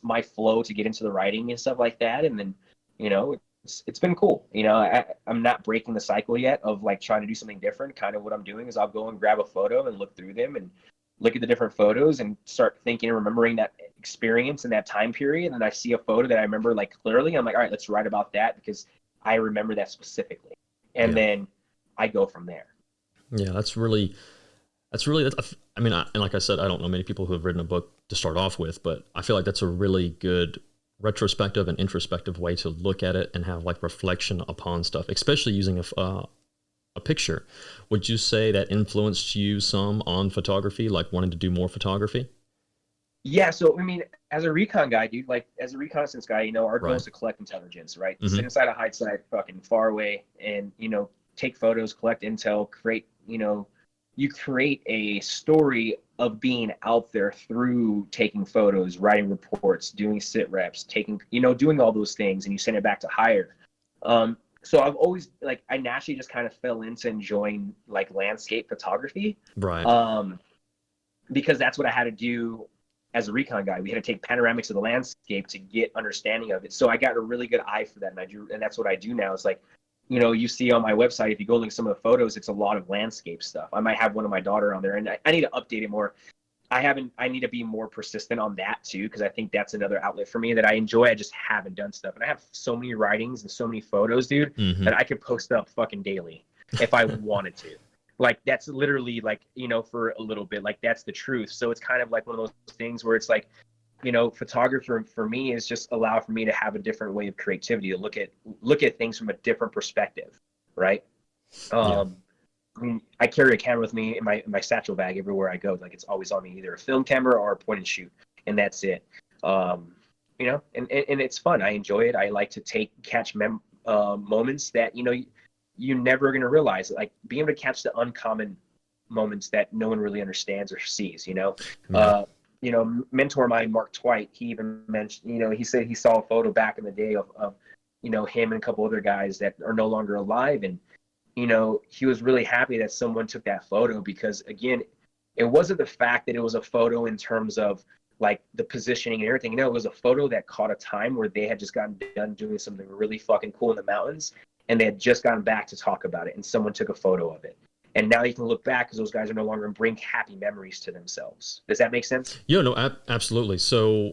my flow to get into the writing and stuff like that, and then it's been cool. I'm not breaking the cycle yet of like trying to do something different. Kind of what I'm doing is I'll go and grab a photo and look through them and look at the different photos and start thinking and remembering that experience in that time period. And I see a photo that I remember like clearly. I'm like, all right, let's write about that because I remember that specifically. And then I go from there. Yeah, I mean, and like I said, I don't know many people who have written a book to start off with, but I feel like that's a really good retrospective and introspective way to look at it and have like reflection upon stuff, especially using a picture. Would you say that influenced you some on photography, like wanting to do more photography? Yeah. So, I mean, as a recon guy, dude, like as a reconnaissance guy, our goal is to collect intelligence, right? Mm-hmm. Sit inside a hide site fucking far away and, take photos, collect intel, create, you create a story of being out there through taking photos, writing reports, doing sit reps, doing all those things, and you send it back to hire. So I've always I naturally just kind of fell into enjoying like landscape photography, right? Because that's what I had to do as a recon guy. We had to take panoramics of the landscape to get understanding of it. So I got a really good eye for that, and that's what I do now. It's like, you see on my website, if you go look at some of the photos, it's a lot of landscape stuff. I might have one of my daughter on there, and I need to update it more. I need to be more persistent on that too, because I think that's another outlet for me that I enjoy. I just haven't done stuff. And I have so many writings and so many photos, dude, that I could post up fucking daily if I wanted to. Like, that's literally for a little bit, that's the truth. So it's kind of like one of those things where it's like, photography for me is just allow for me to have a different way of creativity, to look at things from a different perspective. Right. I carry a camera with me in my satchel bag everywhere I go. Like it's always on me, either a film camera or a point and shoot, and that's it. You know, and it's fun. I enjoy it. I like to catch moments that, you know, you're never going to realize, like being able to catch the uncommon moments that no one really understands or sees, you know. You know, mentor of mine, Mark Twite, he even mentioned, you know, he said he saw a photo back in the day of you know, him and a couple other guys that are no longer alive. And, you know, he was really happy that someone took that photo, because again, it wasn't the fact that it was a photo in terms of like the positioning and everything. You know, it was a photo that caught a time where they had just gotten done doing something really fucking cool in the mountains, and they had just gotten back to talk about it, and someone took a photo of it. And now you can look back because those guys are no longer, and bring happy memories to themselves. Does that make sense? Yeah, no, absolutely. So,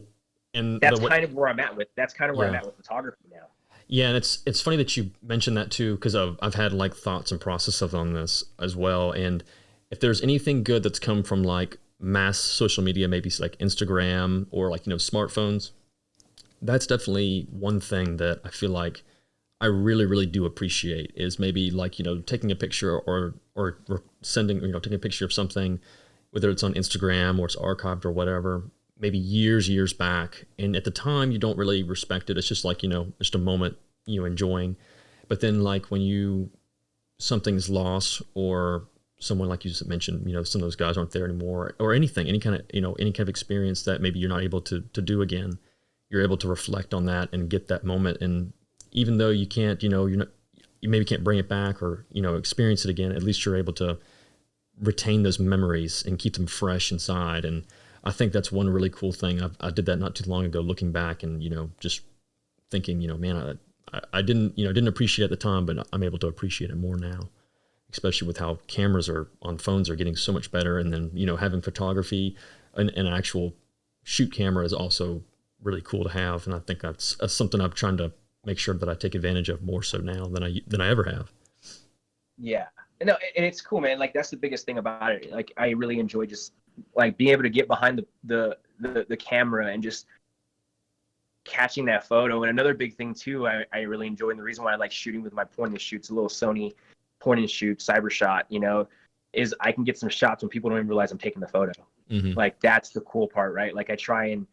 and that's kind of where I'm at with photography now. Yeah, and it's funny that you mentioned that too, because I've had like thoughts and processes on this as well. And if there's anything good that's come from like mass social media, maybe like Instagram or like, you know, smartphones, that's definitely one thing that I feel like I really, really do appreciate, is maybe like, you know, taking a picture or sending, you know, taking a picture of something, whether it's on Instagram or it's archived or whatever, maybe years back. And at the time you don't really respect it. It's just like, you know, just a moment, you know, enjoying. But then like when something's lost, or someone like you just mentioned, you know, some of those guys aren't there anymore, or anything, any kind of experience that maybe you're not able to do again, you're able to reflect on that and get that moment. And even though you can't, you know, you maybe can't bring it back or, you know, experience it again, at least you're able to retain those memories and keep them fresh inside. And I think that's one really cool thing. I did that not too long ago, looking back and, you know, just thinking, you know, man, I didn't appreciate it at the time, but I'm able to appreciate it more now, especially with how cameras on phones are getting so much better. And then, you know, having photography, an actual shoot camera is also really cool to have. And I think that's something I'm trying to make sure that I take advantage of more so now than I ever have. Yeah. No, and it's cool, man. Like that's the biggest thing about it. Like I really enjoy just like being able to get behind the camera and just catching that photo. And another big thing too, I really enjoy, and the reason why I like shooting with my point and shoots, a little Sony point and shoot cyber shot, you know, is I can get some shots when people don't even realize I'm taking the photo. Mm-hmm. Like that's the cool part, right? Like I try and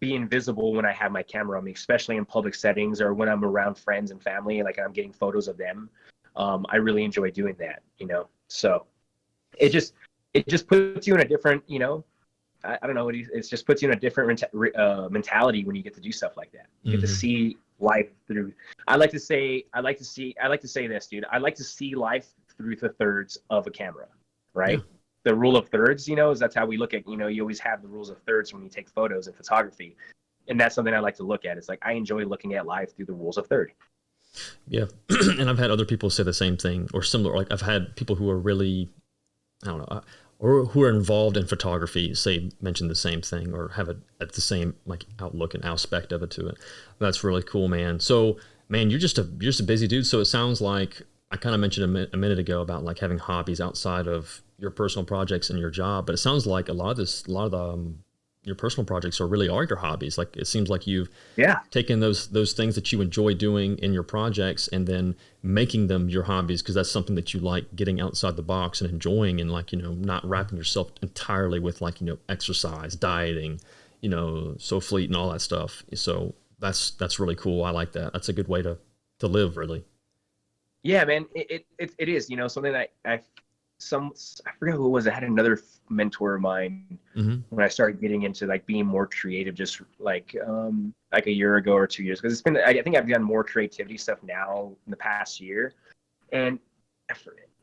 be invisible when I have my camera on me, especially in public settings or when I'm around friends and family, like I'm getting photos of them. I really enjoy doing that, you know? So it just puts you in a different, you know, I don't know, it just puts you in a different mentality when you get to do stuff like that. You get to see life through, I like to say this, dude. I like to see life through the thirds of a camera, right? Yeah. The rule of thirds, you know, is that's how we look at, you know, you always have the rules of thirds when you take photos in photography. And that's something I like to look at. It's like, I enjoy looking at life through the rules of third. Yeah. And I've had other people say the same thing or similar. Like I've had people who are really, I don't know, or who are involved in photography mention the same thing or have the same like outlook and aspect of it to it. That's really cool, man. So, man, you're just a busy dude. So it sounds like I kind of mentioned a minute ago about like having hobbies outside of your personal projects and your job, but it sounds like a lot of your personal projects are your hobbies. Like it seems like you've taken those things that you enjoy doing in your projects and then making them your hobbies, because that's something that you like, getting outside the box and enjoying, and like, you know, not wrapping yourself entirely with like, you know, exercise, dieting, you know, Soflete and all that stuff. So that's really cool. I like that. That's a good way to live, really. Yeah, man, it is, you know, something that I forget who it was. I had another mentor of mine when I started getting into like being more creative, just like a year ago or 2 years, because I think I've done more creativity stuff now in the past year. And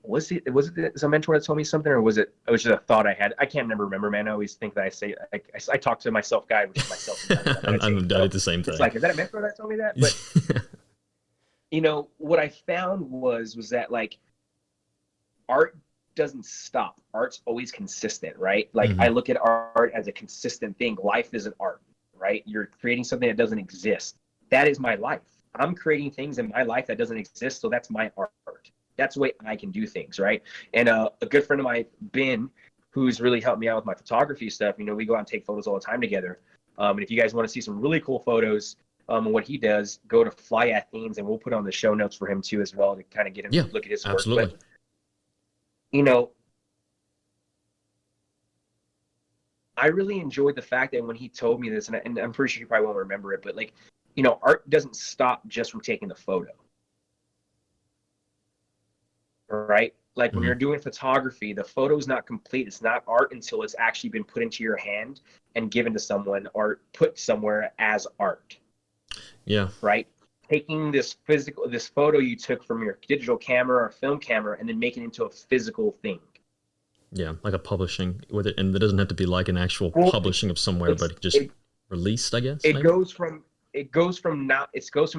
was it a mentor that told me something, or was it just a thought I had? I can't remember, man. I always think that I say I talk to myself guide, which is myself. I'm the same thing. It's like, is that a mentor that told me that? But you know what I found was that like art doesn't stop. Art's always consistent, right? Like I look at art as a consistent thing. Life is an art, right? You're creating something that doesn't exist. That is my life. I'm creating things in my life that doesn't exist, so that's my art. That's the way I can do things, right? And a good friend of mine, Ben, who's really helped me out with my photography stuff, you know, we go out and take photos all the time together. And if you guys want to see some really cool photos, what he does, go to Fly Athens, and we'll put on the show notes for him too as well to kind of get him to look at his work. But I really enjoyed the fact that when he told me this, and I'm pretty sure you probably won't remember it, but like, art doesn't stop just from taking the photo. Right? Like when you're doing photography, the photo is not complete. It's not art until it's actually been put into your hand and given to someone or put somewhere as art. Yeah. Right? Taking this photo you took from your digital camera or film camera and then making it into a physical thing. Yeah, like a publishing with it, and it doesn't have to be like an actual publishing of somewhere, but just released, I guess. It goes from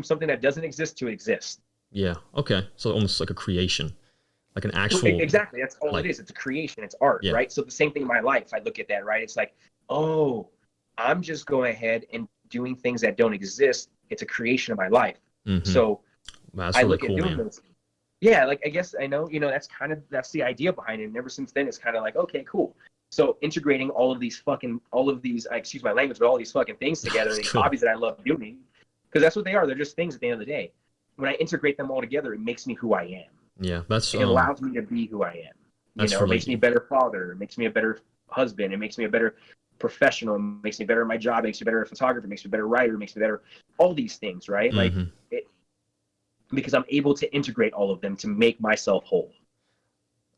something that doesn't exist to exist. Yeah. Okay. So almost like a creation, like an actual. Exactly. That's all it is. It's a creation. It's art, right? So the same thing in my life. I look at that, right? It's like, oh, I'm just going ahead and doing things that don't exist. It's a creation of my life. So that's really cool, man. Those. Yeah, like I guess I know, that's the idea behind it. And ever since then, it's kind of like, okay, cool. So integrating all of these, excuse my language, but all these fucking things together, these hobbies that I love doing, because that's what they are. They're just things at the end of the day. When I integrate them all together, it makes me who I am. Yeah, it allows me to be who I am. It makes me a better father. It makes me a better husband. It makes me a better professional. It makes me better at my job. It makes me a better photographer. It makes me a better writer. It makes me better. All these things, right? Like because I'm able to integrate all of them to make myself whole.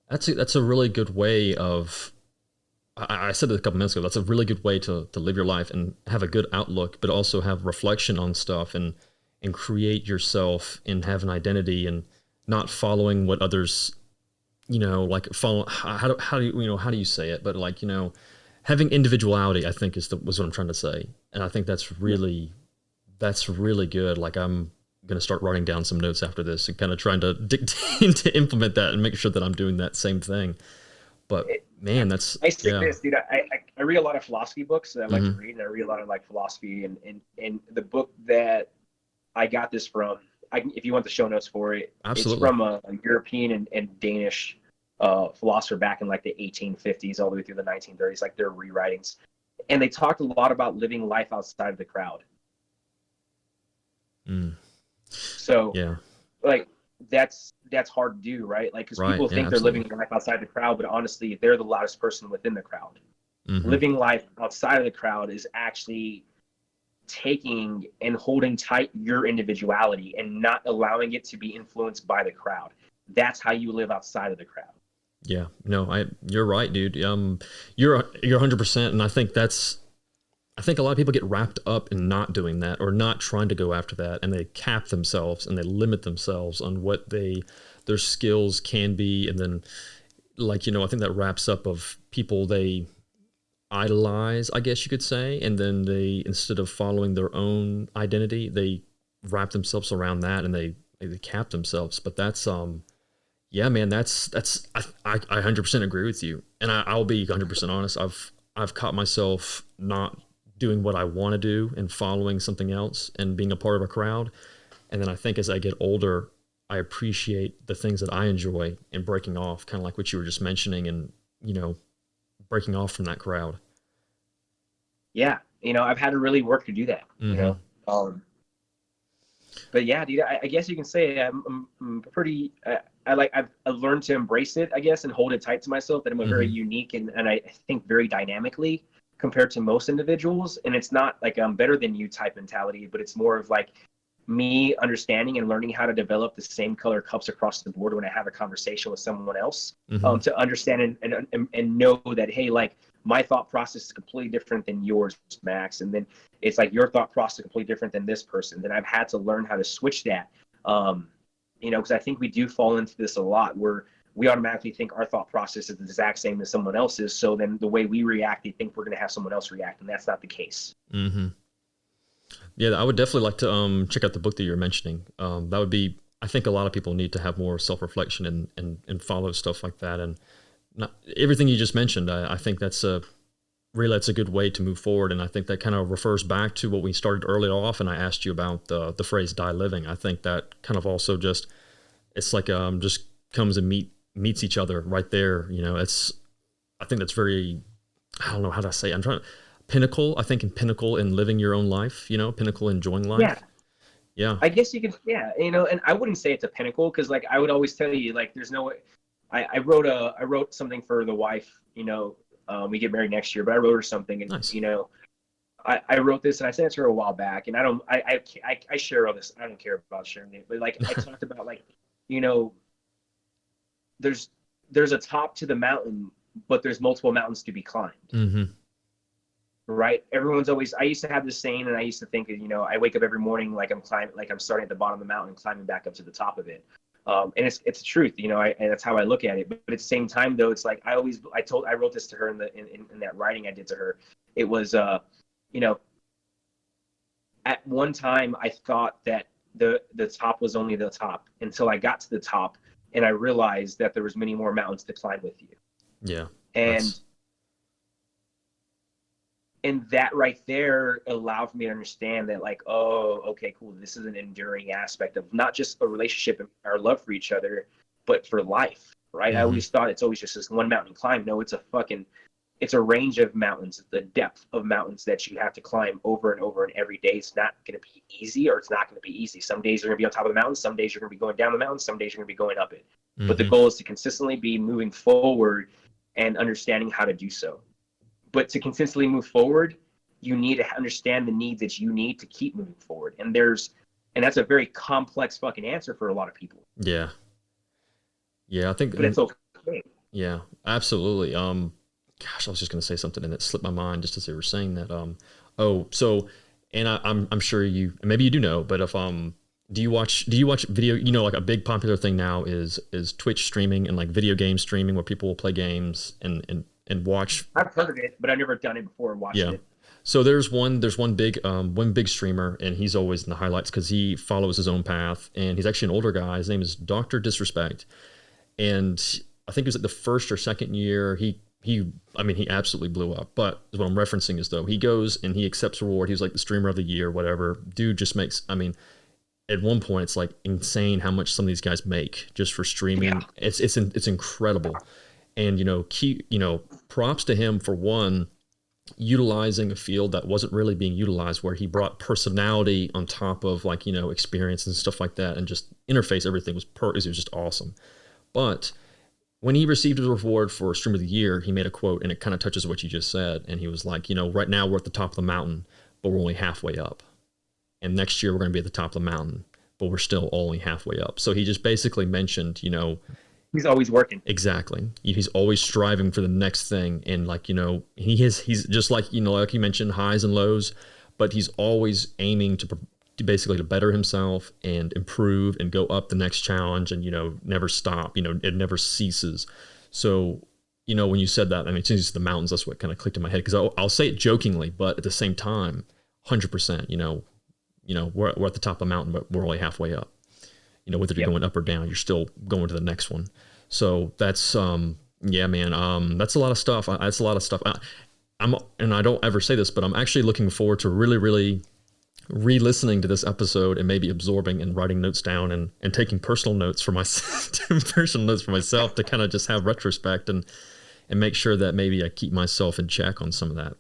That's a really good way of. I said it a couple minutes ago. That's a really good way to live your life and have a good outlook, but also have reflection on stuff and create yourself and have an identity and not following what others, like follow. How do you say it? But like, having individuality, I think was what I'm trying to say. And I think that's really good. Like I'm going to start writing down some notes after this and kind of trying to to implement that and make sure that I'm doing that same thing. But man, that's I say this, dude. I read a lot of philosophy books that I like to read, and I read a lot of like philosophy and the book that I got this from. If you want the show notes for it, absolutely. It's from a European and Danish philosopher back in like the 1850s all the way through the 1930s, like their rewritings, and they talked a lot about living life outside of the crowd. So like that's hard to do, right? Like because people think they're living life outside the crowd, but honestly, they're the loudest person within the crowd. Living life outside of the crowd is actually taking and holding tight your individuality and not allowing it to be influenced by the crowd. That's how you live outside of the crowd. Yeah, no, you're right, dude. You're 100%, and I think a lot of people get wrapped up in not doing that or not trying to go after that, and they cap themselves and they limit themselves on what their skills can be, and then I think that wraps up of people they idolize, I guess you could say, and then they, instead of following their own identity, they wrap themselves around that and they cap themselves. But that's yeah, man, that's I 100% agree with you, and I'll be 100% honest. I've caught myself not doing what I want to do and following something else and being a part of a crowd, and then I think as I get older, I appreciate the things that I enjoy and breaking off, kind of like what you were just mentioning, and breaking off from that crowd. Yeah, I've had to really work to do that. But yeah, dude, I guess you can say I'm pretty. I've learned to embrace it, I guess, and hold it tight to myself. That I'm a very unique and I think very dynamically compared to most individuals. And it's not like I'm better than you type mentality, but it's more of like me understanding and learning how to develop the same color cups across the board when I have a conversation with someone else, to understand and know that, hey, like my thought process is completely different than yours, Max. And then it's like your thought process is completely different than this person. Then I've had to learn how to switch that, because I think we do fall into this a lot where we automatically think our thought process is the exact same as someone else's. So then the way we react, they think we're going to have someone else react. And that's not the case. Yeah, I would definitely like to check out the book that you're mentioning. That would be, I think a lot of people need to have more self-reflection and follow stuff like that. And not everything you just mentioned, I think that's a good way to move forward. And I think that kind of refers back to what we started earlier off. And I asked you about the phrase "die living." I think that kind of also it's like just comes and meets each other right there. I think that's very, I don't know how to say it. pinnacle, I think, in pinnacle in living your own life, you know, pinnacle enjoying life. Yeah. Yeah. I guess you could, yeah, you know, and I wouldn't say it's a pinnacle because, like, I would always tell you, like, there's no way. I wrote something for the wife, you know, we get married next year, but I wrote her something, and Nice. you know, I wrote this and I sent it to her a while back, and I share all this. I don't care about sharing it, but like I talked about, like, you know, there's a top to the mountain, but there's multiple mountains to be climbed. Mm-hmm. Right? Everyone's always. I used to have this saying, and I used to think, you know, I wake up every morning like I'm starting at the bottom of the mountain and climbing back up to the top of it. And it's the truth, you know. And that's how I look at it. But at the same time, though, it's like I wrote this to her in that writing I did to her. It was, you know, at one time I thought that the top was only the top until I got to the top and I realized that there was many more mountains to climb with you. Yeah. And that right there allowed for me to understand that, like, oh, okay, cool. This is an enduring aspect of not just a relationship and our love for each other, but for life, right? Mm-hmm. I always thought it's always just this one mountain climb. No, it's a range of mountains, the depth of mountains that you have to climb over and over, and every day it's not going to be easy, or it's not going to be easy. Some days you're going to be on top of the mountain. Some days you're going to be going down the mountain. Some days you're going to be going up it. Mm-hmm. But the goal is to consistently be moving forward and understanding how to do so. But to consistently move forward, you need to understand the needs that you need to keep moving forward. And that's a very complex fucking answer for a lot of people. Yeah. Yeah, I think. But it's okay. Yeah, absolutely. Gosh, I was just going to say something and it slipped my mind just as they were saying that. And I'm sure maybe you do know, but if do you watch video? You know, like a big popular thing now is Twitch streaming and like video game streaming where people will play games and watch. I've heard of it, but I've never done it before and watched it. So there's one big streamer, and he's always in the highlights because he follows his own path, and he's actually an older guy. His name is Dr. Disrespect, and I think it was like the first or second year he absolutely blew up. But what I'm referencing is, though, he goes and he accepts reward. He was like the streamer of the year, whatever. Dude just makes, at one point it's like insane how much some of these guys make just for streaming. Yeah. It's incredible. And, props to him for one, utilizing a field that wasn't really being utilized, where he brought personality on top of experience and stuff like that, and just interface. Everything was it was just awesome. But when he received his reward for Streamer of the Year, he made a quote, and it kind of touches what you just said. And he was like, right now we're at the top of the mountain, but we're only halfway up. And next year we're going to be at the top of the mountain, but we're still only halfway up. So he just basically mentioned, he's always working. Exactly. He's always striving for the next thing. And he's just like you mentioned, highs and lows, but he's always aiming to basically to better himself and improve and go up the next challenge and, never stop, it never ceases. So, when you said that, as soon as you said the mountains, that's what kind of clicked in my head. Cause I'll say it jokingly, but at the same time, 100%, we're at the top of the mountain, but we're only halfway up. Whether you're going up or down, you're still going to the next one. So that's, yeah, man. That's a lot of stuff. That's a lot of stuff. And I don't ever say this, but I'm actually looking forward to really, really re-listening to this episode and maybe absorbing and writing notes down and taking personal notes for myself to kind of just have retrospect and make sure that maybe I keep myself in check on some of that.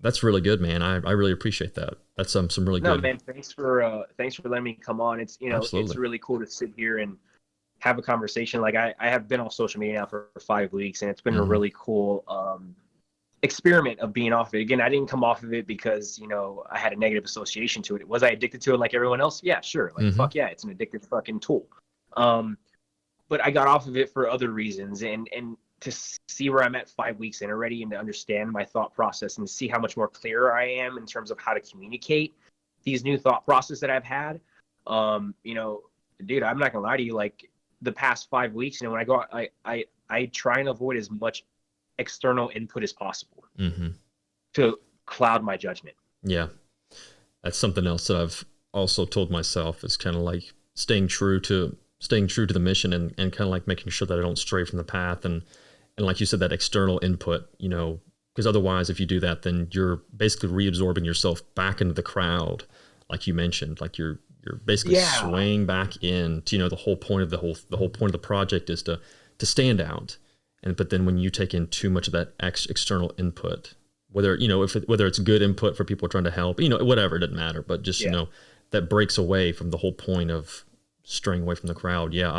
That's really good, man. I really appreciate that. That's some really good. No, man, thanks for letting me come on. It's Absolutely. It's really cool to sit here and have a conversation. Like I have been off social media now for 5 weeks, and it's been a really cool experiment of being off of it. Again, I didn't come off of it because I had a negative association to it. Was I addicted to it like everyone else? Yeah, sure. Like fuck yeah, it's an addictive fucking tool. But I got off of it for other reasons, and to see where I'm at 5 weeks in already, and to understand my thought process and to see how much more clearer I am in terms of how to communicate these new thought process that I've had. Dude, I'm not gonna lie to you, like the past 5 weeks, when I go out, I try and avoid as much external input as possible to cloud my judgment. Yeah. That's something else that I've also told myself is kind of like staying true to the mission and kind of like making sure that I don't stray from the path. And like you said, that external input, because otherwise if you do that, then you're basically reabsorbing yourself back into the crowd. Like you mentioned, like you're basically swaying back in to, the whole point of the whole point of the project is to stand out. But then when you take in too much of that external input, whether, whether it's good input for people trying to help, whatever, it doesn't matter. But just, that breaks away from the whole point of straying away from the crowd. Yeah.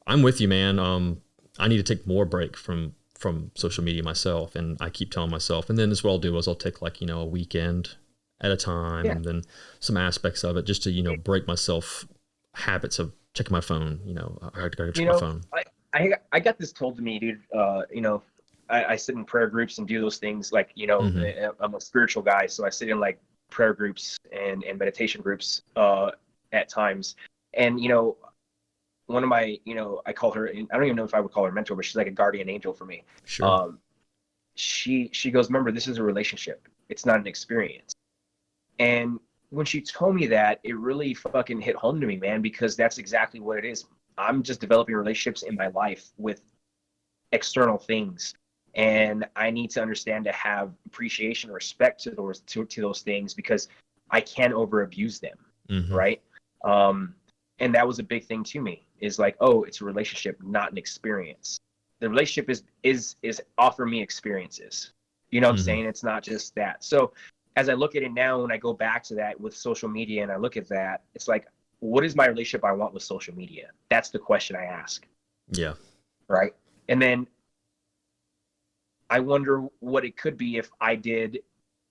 I'm with you, man. I need to take more break from social media myself. And I keep telling myself, and then this what I'll do is I'll take like, a weekend at a time, and then some aspects of it just to, break myself habits of checking my phone. I gotta check my phone. I got this told to me, dude. I sit in prayer groups and do those things. Like, I'm a spiritual guy, so I sit in like prayer groups and meditation groups at times. And one of my, I call her, I don't even know if I would call her mentor, but she's like a guardian angel for me. Sure. She goes, remember, this is a relationship. It's not an experience. And when she told me that, it really fucking hit home to me, man, because that's exactly what it is. I'm just developing relationships in my life with external things. And I need to understand to have appreciation, respect to those things, because I can over abuse them. Mm-hmm. Right. And that was a big thing to me, is like, oh, it's a relationship, not an experience. The relationship is offer me experiences. You know what I'm saying? It's not just that. So as I look at it now, when I go back to that with social media and I look at that, it's like, what is my relationship I want with social media? That's the question I ask. Yeah. Right. And then I wonder what it could be if I did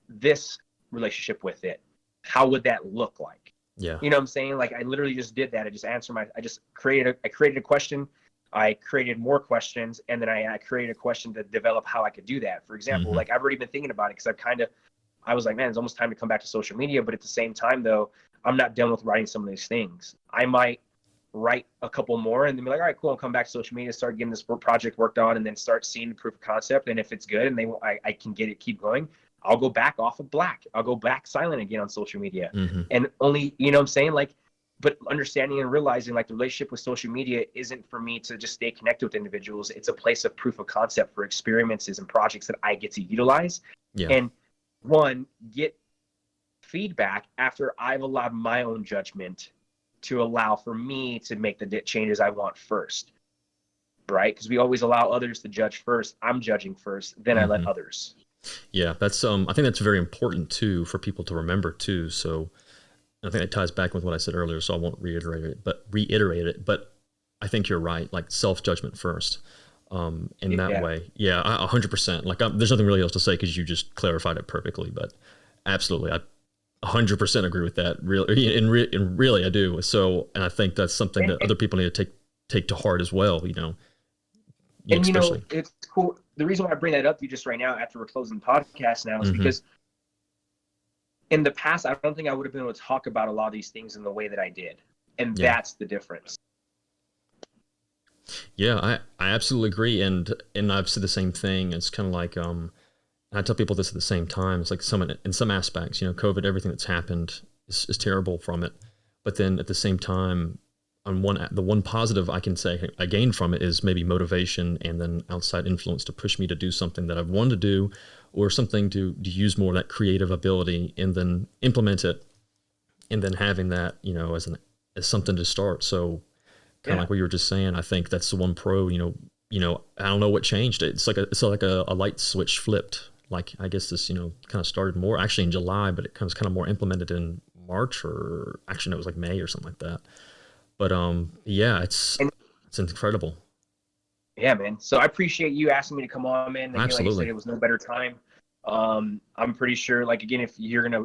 this relationship with it. How would that look like? Yeah. You know what I'm saying? Like, I literally just did that. I created a question. I created more questions, and then I created a question to develop how I could do that. For example, like, I've already been thinking about it, because I was like, man, it's almost time to come back to social media. But at the same time, though, I'm not done with writing some of these things. I might write a couple more and then be like, all right, cool, I'll come back to social media, start getting this project worked on, and then start seeing the proof of concept. And if it's good and I can get it, keep going, I'll go back off of black. I'll go back silent again on social media. And only, you know what I'm saying? Like, but understanding and realizing, like, the relationship with social media isn't for me to just stay connected with individuals. It's a place of proof of concept for experiments and projects that I get to utilize. Yeah. And get feedback after I've allowed my own judgment to allow for me to make the changes I want first. Right? Because we always allow others to judge first. I'm judging first, then I let others. Yeah, that's I think that's very important too for people to remember too. So I think it ties back with what I said earlier, so I won't reiterate it. But I think you're right. Like, self-judgment first. In that way. Yeah, 100%. Like, there's nothing really else to say because you just clarified it perfectly. But absolutely, I 100% agree with that. Really, and really, I do. So, and I think that's something that other people need to take to heart as well. It's cool. The reason why I bring that up to you just right now, after we're closing the podcast now, is because in the past, I don't think I would have been able to talk about a lot of these things in the way that I did, and that's the difference. Yeah, I absolutely agree, and I've said the same thing. It's kind of like I tell people this at the same time. It's like in some aspects, COVID, everything that's happened is terrible from it, but then at the same time, the one positive I can say I gained from it is maybe motivation and then outside influence to push me to do something that I've wanted to do, or something to use more of that creative ability and then implement it, and then having that as something to start. So kind of like what you were just saying, I think that's the one pro. I don't know what changed it. It's like a light switch flipped. Like, I guess this kind of started more actually in July, but it was kind of more implemented in March, or actually no, it was like May or something like that. But it's incredible. Yeah, man. So I appreciate you asking me to come on, man. Again, Absolutely. Like you said, it was no better time. I'm pretty sure, like, again, if you're gonna,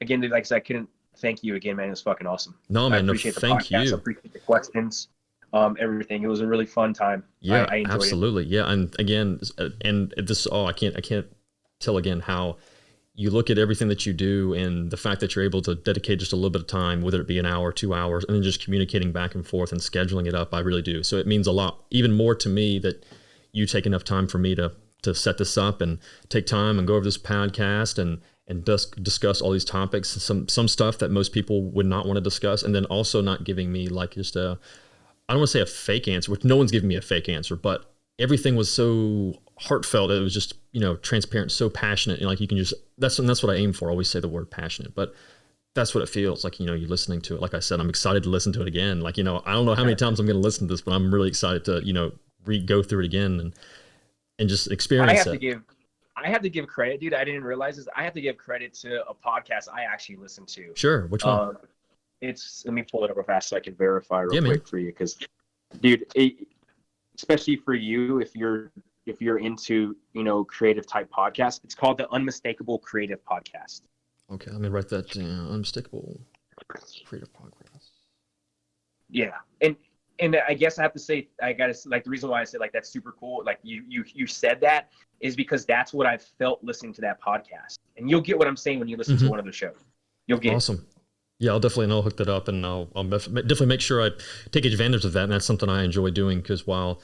again, like I said, I couldn't thank you again, man. It was fucking awesome. No, man. I appreciate thank you. I appreciate the questions, everything. It was a really fun time. Yeah, I enjoyed absolutely. It. Yeah, and again, I can't tell again how you look at everything that you do and the fact that you're able to dedicate just a little bit of time, whether it be an hour, 2 hours, and then just communicating back and forth and scheduling it up. I really do. So it means a lot, even more to me, that you take enough time for me to set this up and take time and go over this podcast and discuss all these topics, some stuff that most people would not want to discuss. And then also not giving me like just I don't want to say a fake answer, which no one's giving me a fake answer, but everything was so heartfelt. It was just, transparent, so passionate. And like, you can just, that's what I aim for. I always say the word passionate, but that's what it feels like, you're listening to it. Like I said, I'm excited to listen to it again. Like, I don't know how many times I'm going to listen to this, but I'm really excited to, go through it again and just experience it. I have to give credit, dude. I didn't realize this. I have to give credit to a podcast I actually listen to. Sure. Which one? Let me pull it up real fast so I can verify real man. quick for you, because, dude, especially for you, if you're into, creative type podcasts, it's called the Unmistakable Creative Podcast. Okay, let me write that down. Unmistakable Creative Podcast. Yeah, and I guess I have to say, I gotta, like, the reason why I said, like, that's super cool, like, you said that is because that's what I felt listening to that podcast, and you'll get what I'm saying when you listen to one of the shows. You'll get awesome. Yeah, I'll hook that up, and I'll definitely make sure I take advantage of that, and that's something I enjoy doing, because while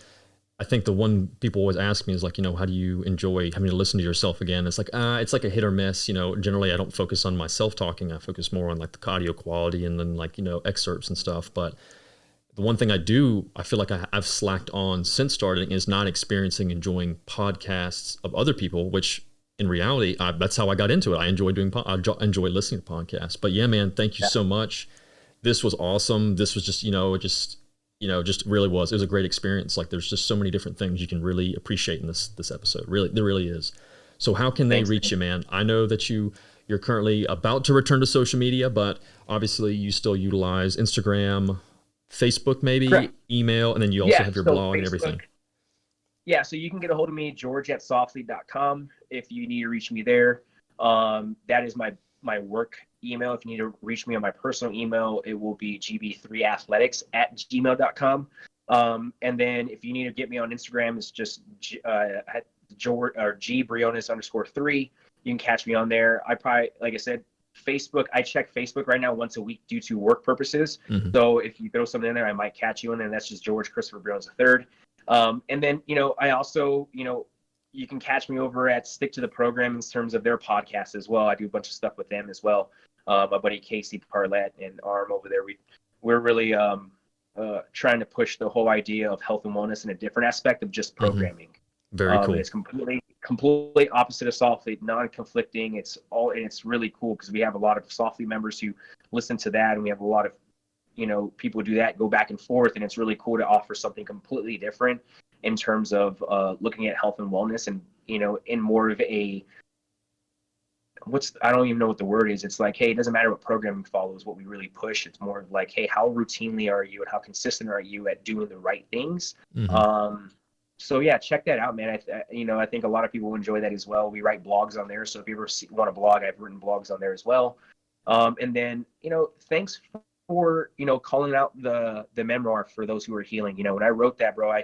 I think the one people always ask me is like, how do you enjoy having to listen to yourself again? It's like a hit or miss. Generally I don't focus on myself talking. I focus more on like the audio quality and then like, excerpts and stuff. But the one thing I feel like I've slacked on since starting is not enjoying podcasts of other people, which in reality, that's how I got into it. I enjoy enjoy listening to podcasts. But yeah, man, thank you so much. This was awesome. This was just, just really was. It was a great experience. Like, there's just so many different things you can really appreciate in this episode. Really, there really is. So how can they reach you, man? I know that you're currently about to return to social media, but obviously you still utilize Instagram, Facebook, maybe, correct, email, and then you also have your blog Facebook, and everything. Yeah, so you can get a hold of me, George@Soflete.com, if you need to reach me there. That is my work email. If you need to reach me on my personal email, it will be gb3athletics@gmail.com. And then if you need to get me on Instagram, it's just at George or gbriones_3. You can catch me on there. I probably, like I said, Facebook, I check Facebook right now once a week due to work purposes. Mm-hmm. So if you throw something in there, I might catch you in there, and that's just George Christopher Briones III. And then, I also, you can catch me over at Stick to the Program in terms of their podcast as well. I do a bunch of stuff with them as well. My buddy Casey Parlett and Arm over there, we're really trying to push the whole idea of health and wellness in a different aspect of just programming. Mm-hmm. Very cool. It's completely opposite of Soflete, non-conflicting. It's really cool because we have a lot of Soflete members who listen to that, and we have a lot of people do that, go back and forth, and it's really cool to offer something completely different in terms of looking at health and wellness, and in more of a I don't even know what the word is. It's like, hey, it doesn't matter what program follows, what we really push. It's more of like, hey, how routinely are you and how consistent are you at doing the right things? Mm-hmm. So yeah, check that out, man. I think a lot of people enjoy that as well. We write blogs on there, so if you ever want a blog, I've written blogs on there as well. And then thanks for calling out the memoir for those who are healing. When I wrote that, bro,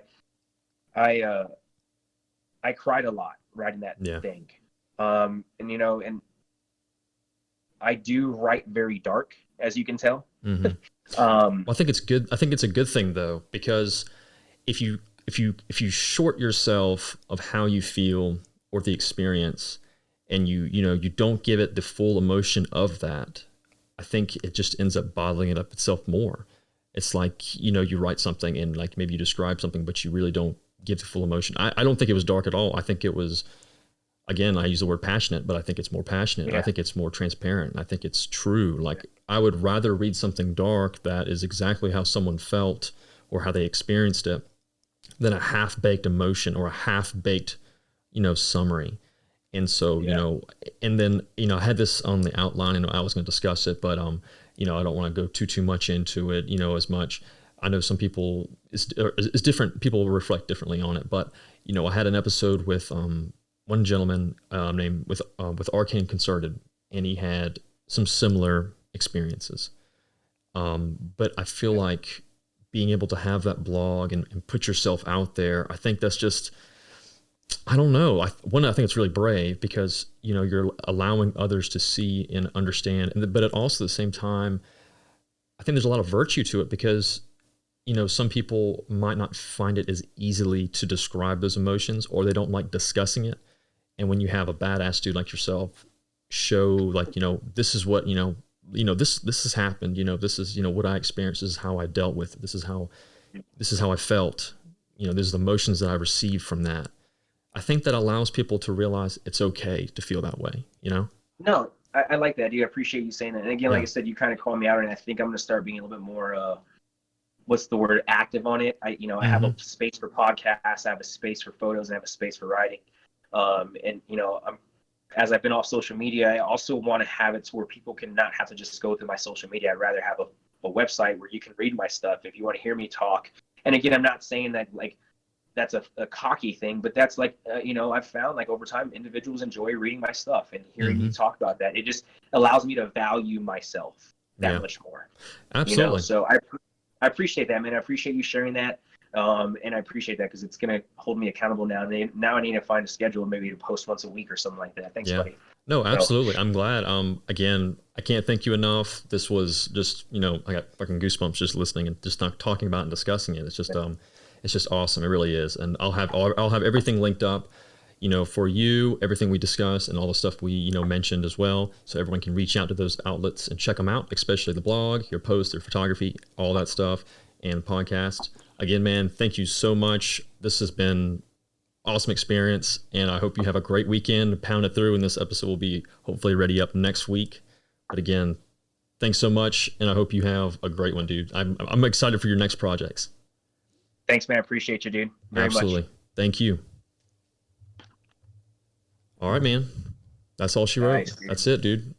I cried a lot writing that thing. And I do write very dark, as you can tell. Mm-hmm. Well, I think it's good. I think it's a good thing though, because if you short yourself of how you feel or the experience, and you don't give it the full emotion of that, I think it just ends up bottling it up itself more. It's like, you write something and like maybe you describe something, but you really don't give the full emotion. I don't think it was dark at all. I think it was, again, I use the word passionate, but I think it's more passionate. Yeah. I think it's more transparent. I think it's true. Like, I would rather read something dark that is exactly how someone felt or how they experienced it than a half-baked emotion or a half-baked, summary. And so, and then, I had this on the outline and I was going to discuss it, but, I don't want to go too much into it, as much. I know some people, it's different. People reflect differently on it, but, I had an episode with, one gentleman, named with Arcane Concerted, and he had some similar experiences. But I feel like being able to have that blog and put yourself out there, I think that's just, I don't know. I think it's really brave because, you're allowing others to see and understand. But at also at the same time, I think there's a lot of virtue to it because, some people might not find it as easily to describe those emotions, or they don't like discussing it. And when you have a badass dude like yourself show, like, this is what, this has happened, this is, what I experienced, this is how I dealt with it. This is how I felt, there's the emotions that I received from that. I think that allows people to realize it's okay to feel that way, No, I like that, dude. I appreciate you saying that. And again, like I said, you kind of called me out, and I think I'm going to start being a little bit more, what's the word, active on it. I have a space for podcasts, I have a space for photos, and I have a space for writing. And as I've been off social media, I also want to have it to where people can not have to just go through my social media. I'd rather have a website where you can read my stuff if you want to hear me talk. And again, I'm not saying that like that's a cocky thing, but that's like, I've found like over time, individuals enjoy reading my stuff and hearing me talk about that. It just allows me to value myself that much more. Absolutely. So I appreciate that, man. I appreciate you sharing that. And I appreciate that because it's going to hold me accountable now. Now I need to find a schedule, maybe to post once a week or something like that. Thanks, buddy. No, absolutely. So, I'm glad. Again, I can't thank you enough. This was just, I got fucking goosebumps just listening and just not talking about and discussing it. It's just awesome. It really is. And I'll have everything linked up, for you, everything we discussed and all the stuff we, mentioned as well. So everyone can reach out to those outlets and check them out, especially the blog, your posts, your photography, all that stuff, and podcast. Again, man, thank you so much. This has been awesome experience, and I hope you have a great weekend. Pound it through, and this episode will be hopefully ready up next week. But again, thanks so much, and I hope you have a great one, dude. I'm excited for your next projects. Thanks, man. I appreciate you, dude. Very Absolutely. much. Thank you. All right, man. That's all she wrote. Nice, that's it, dude.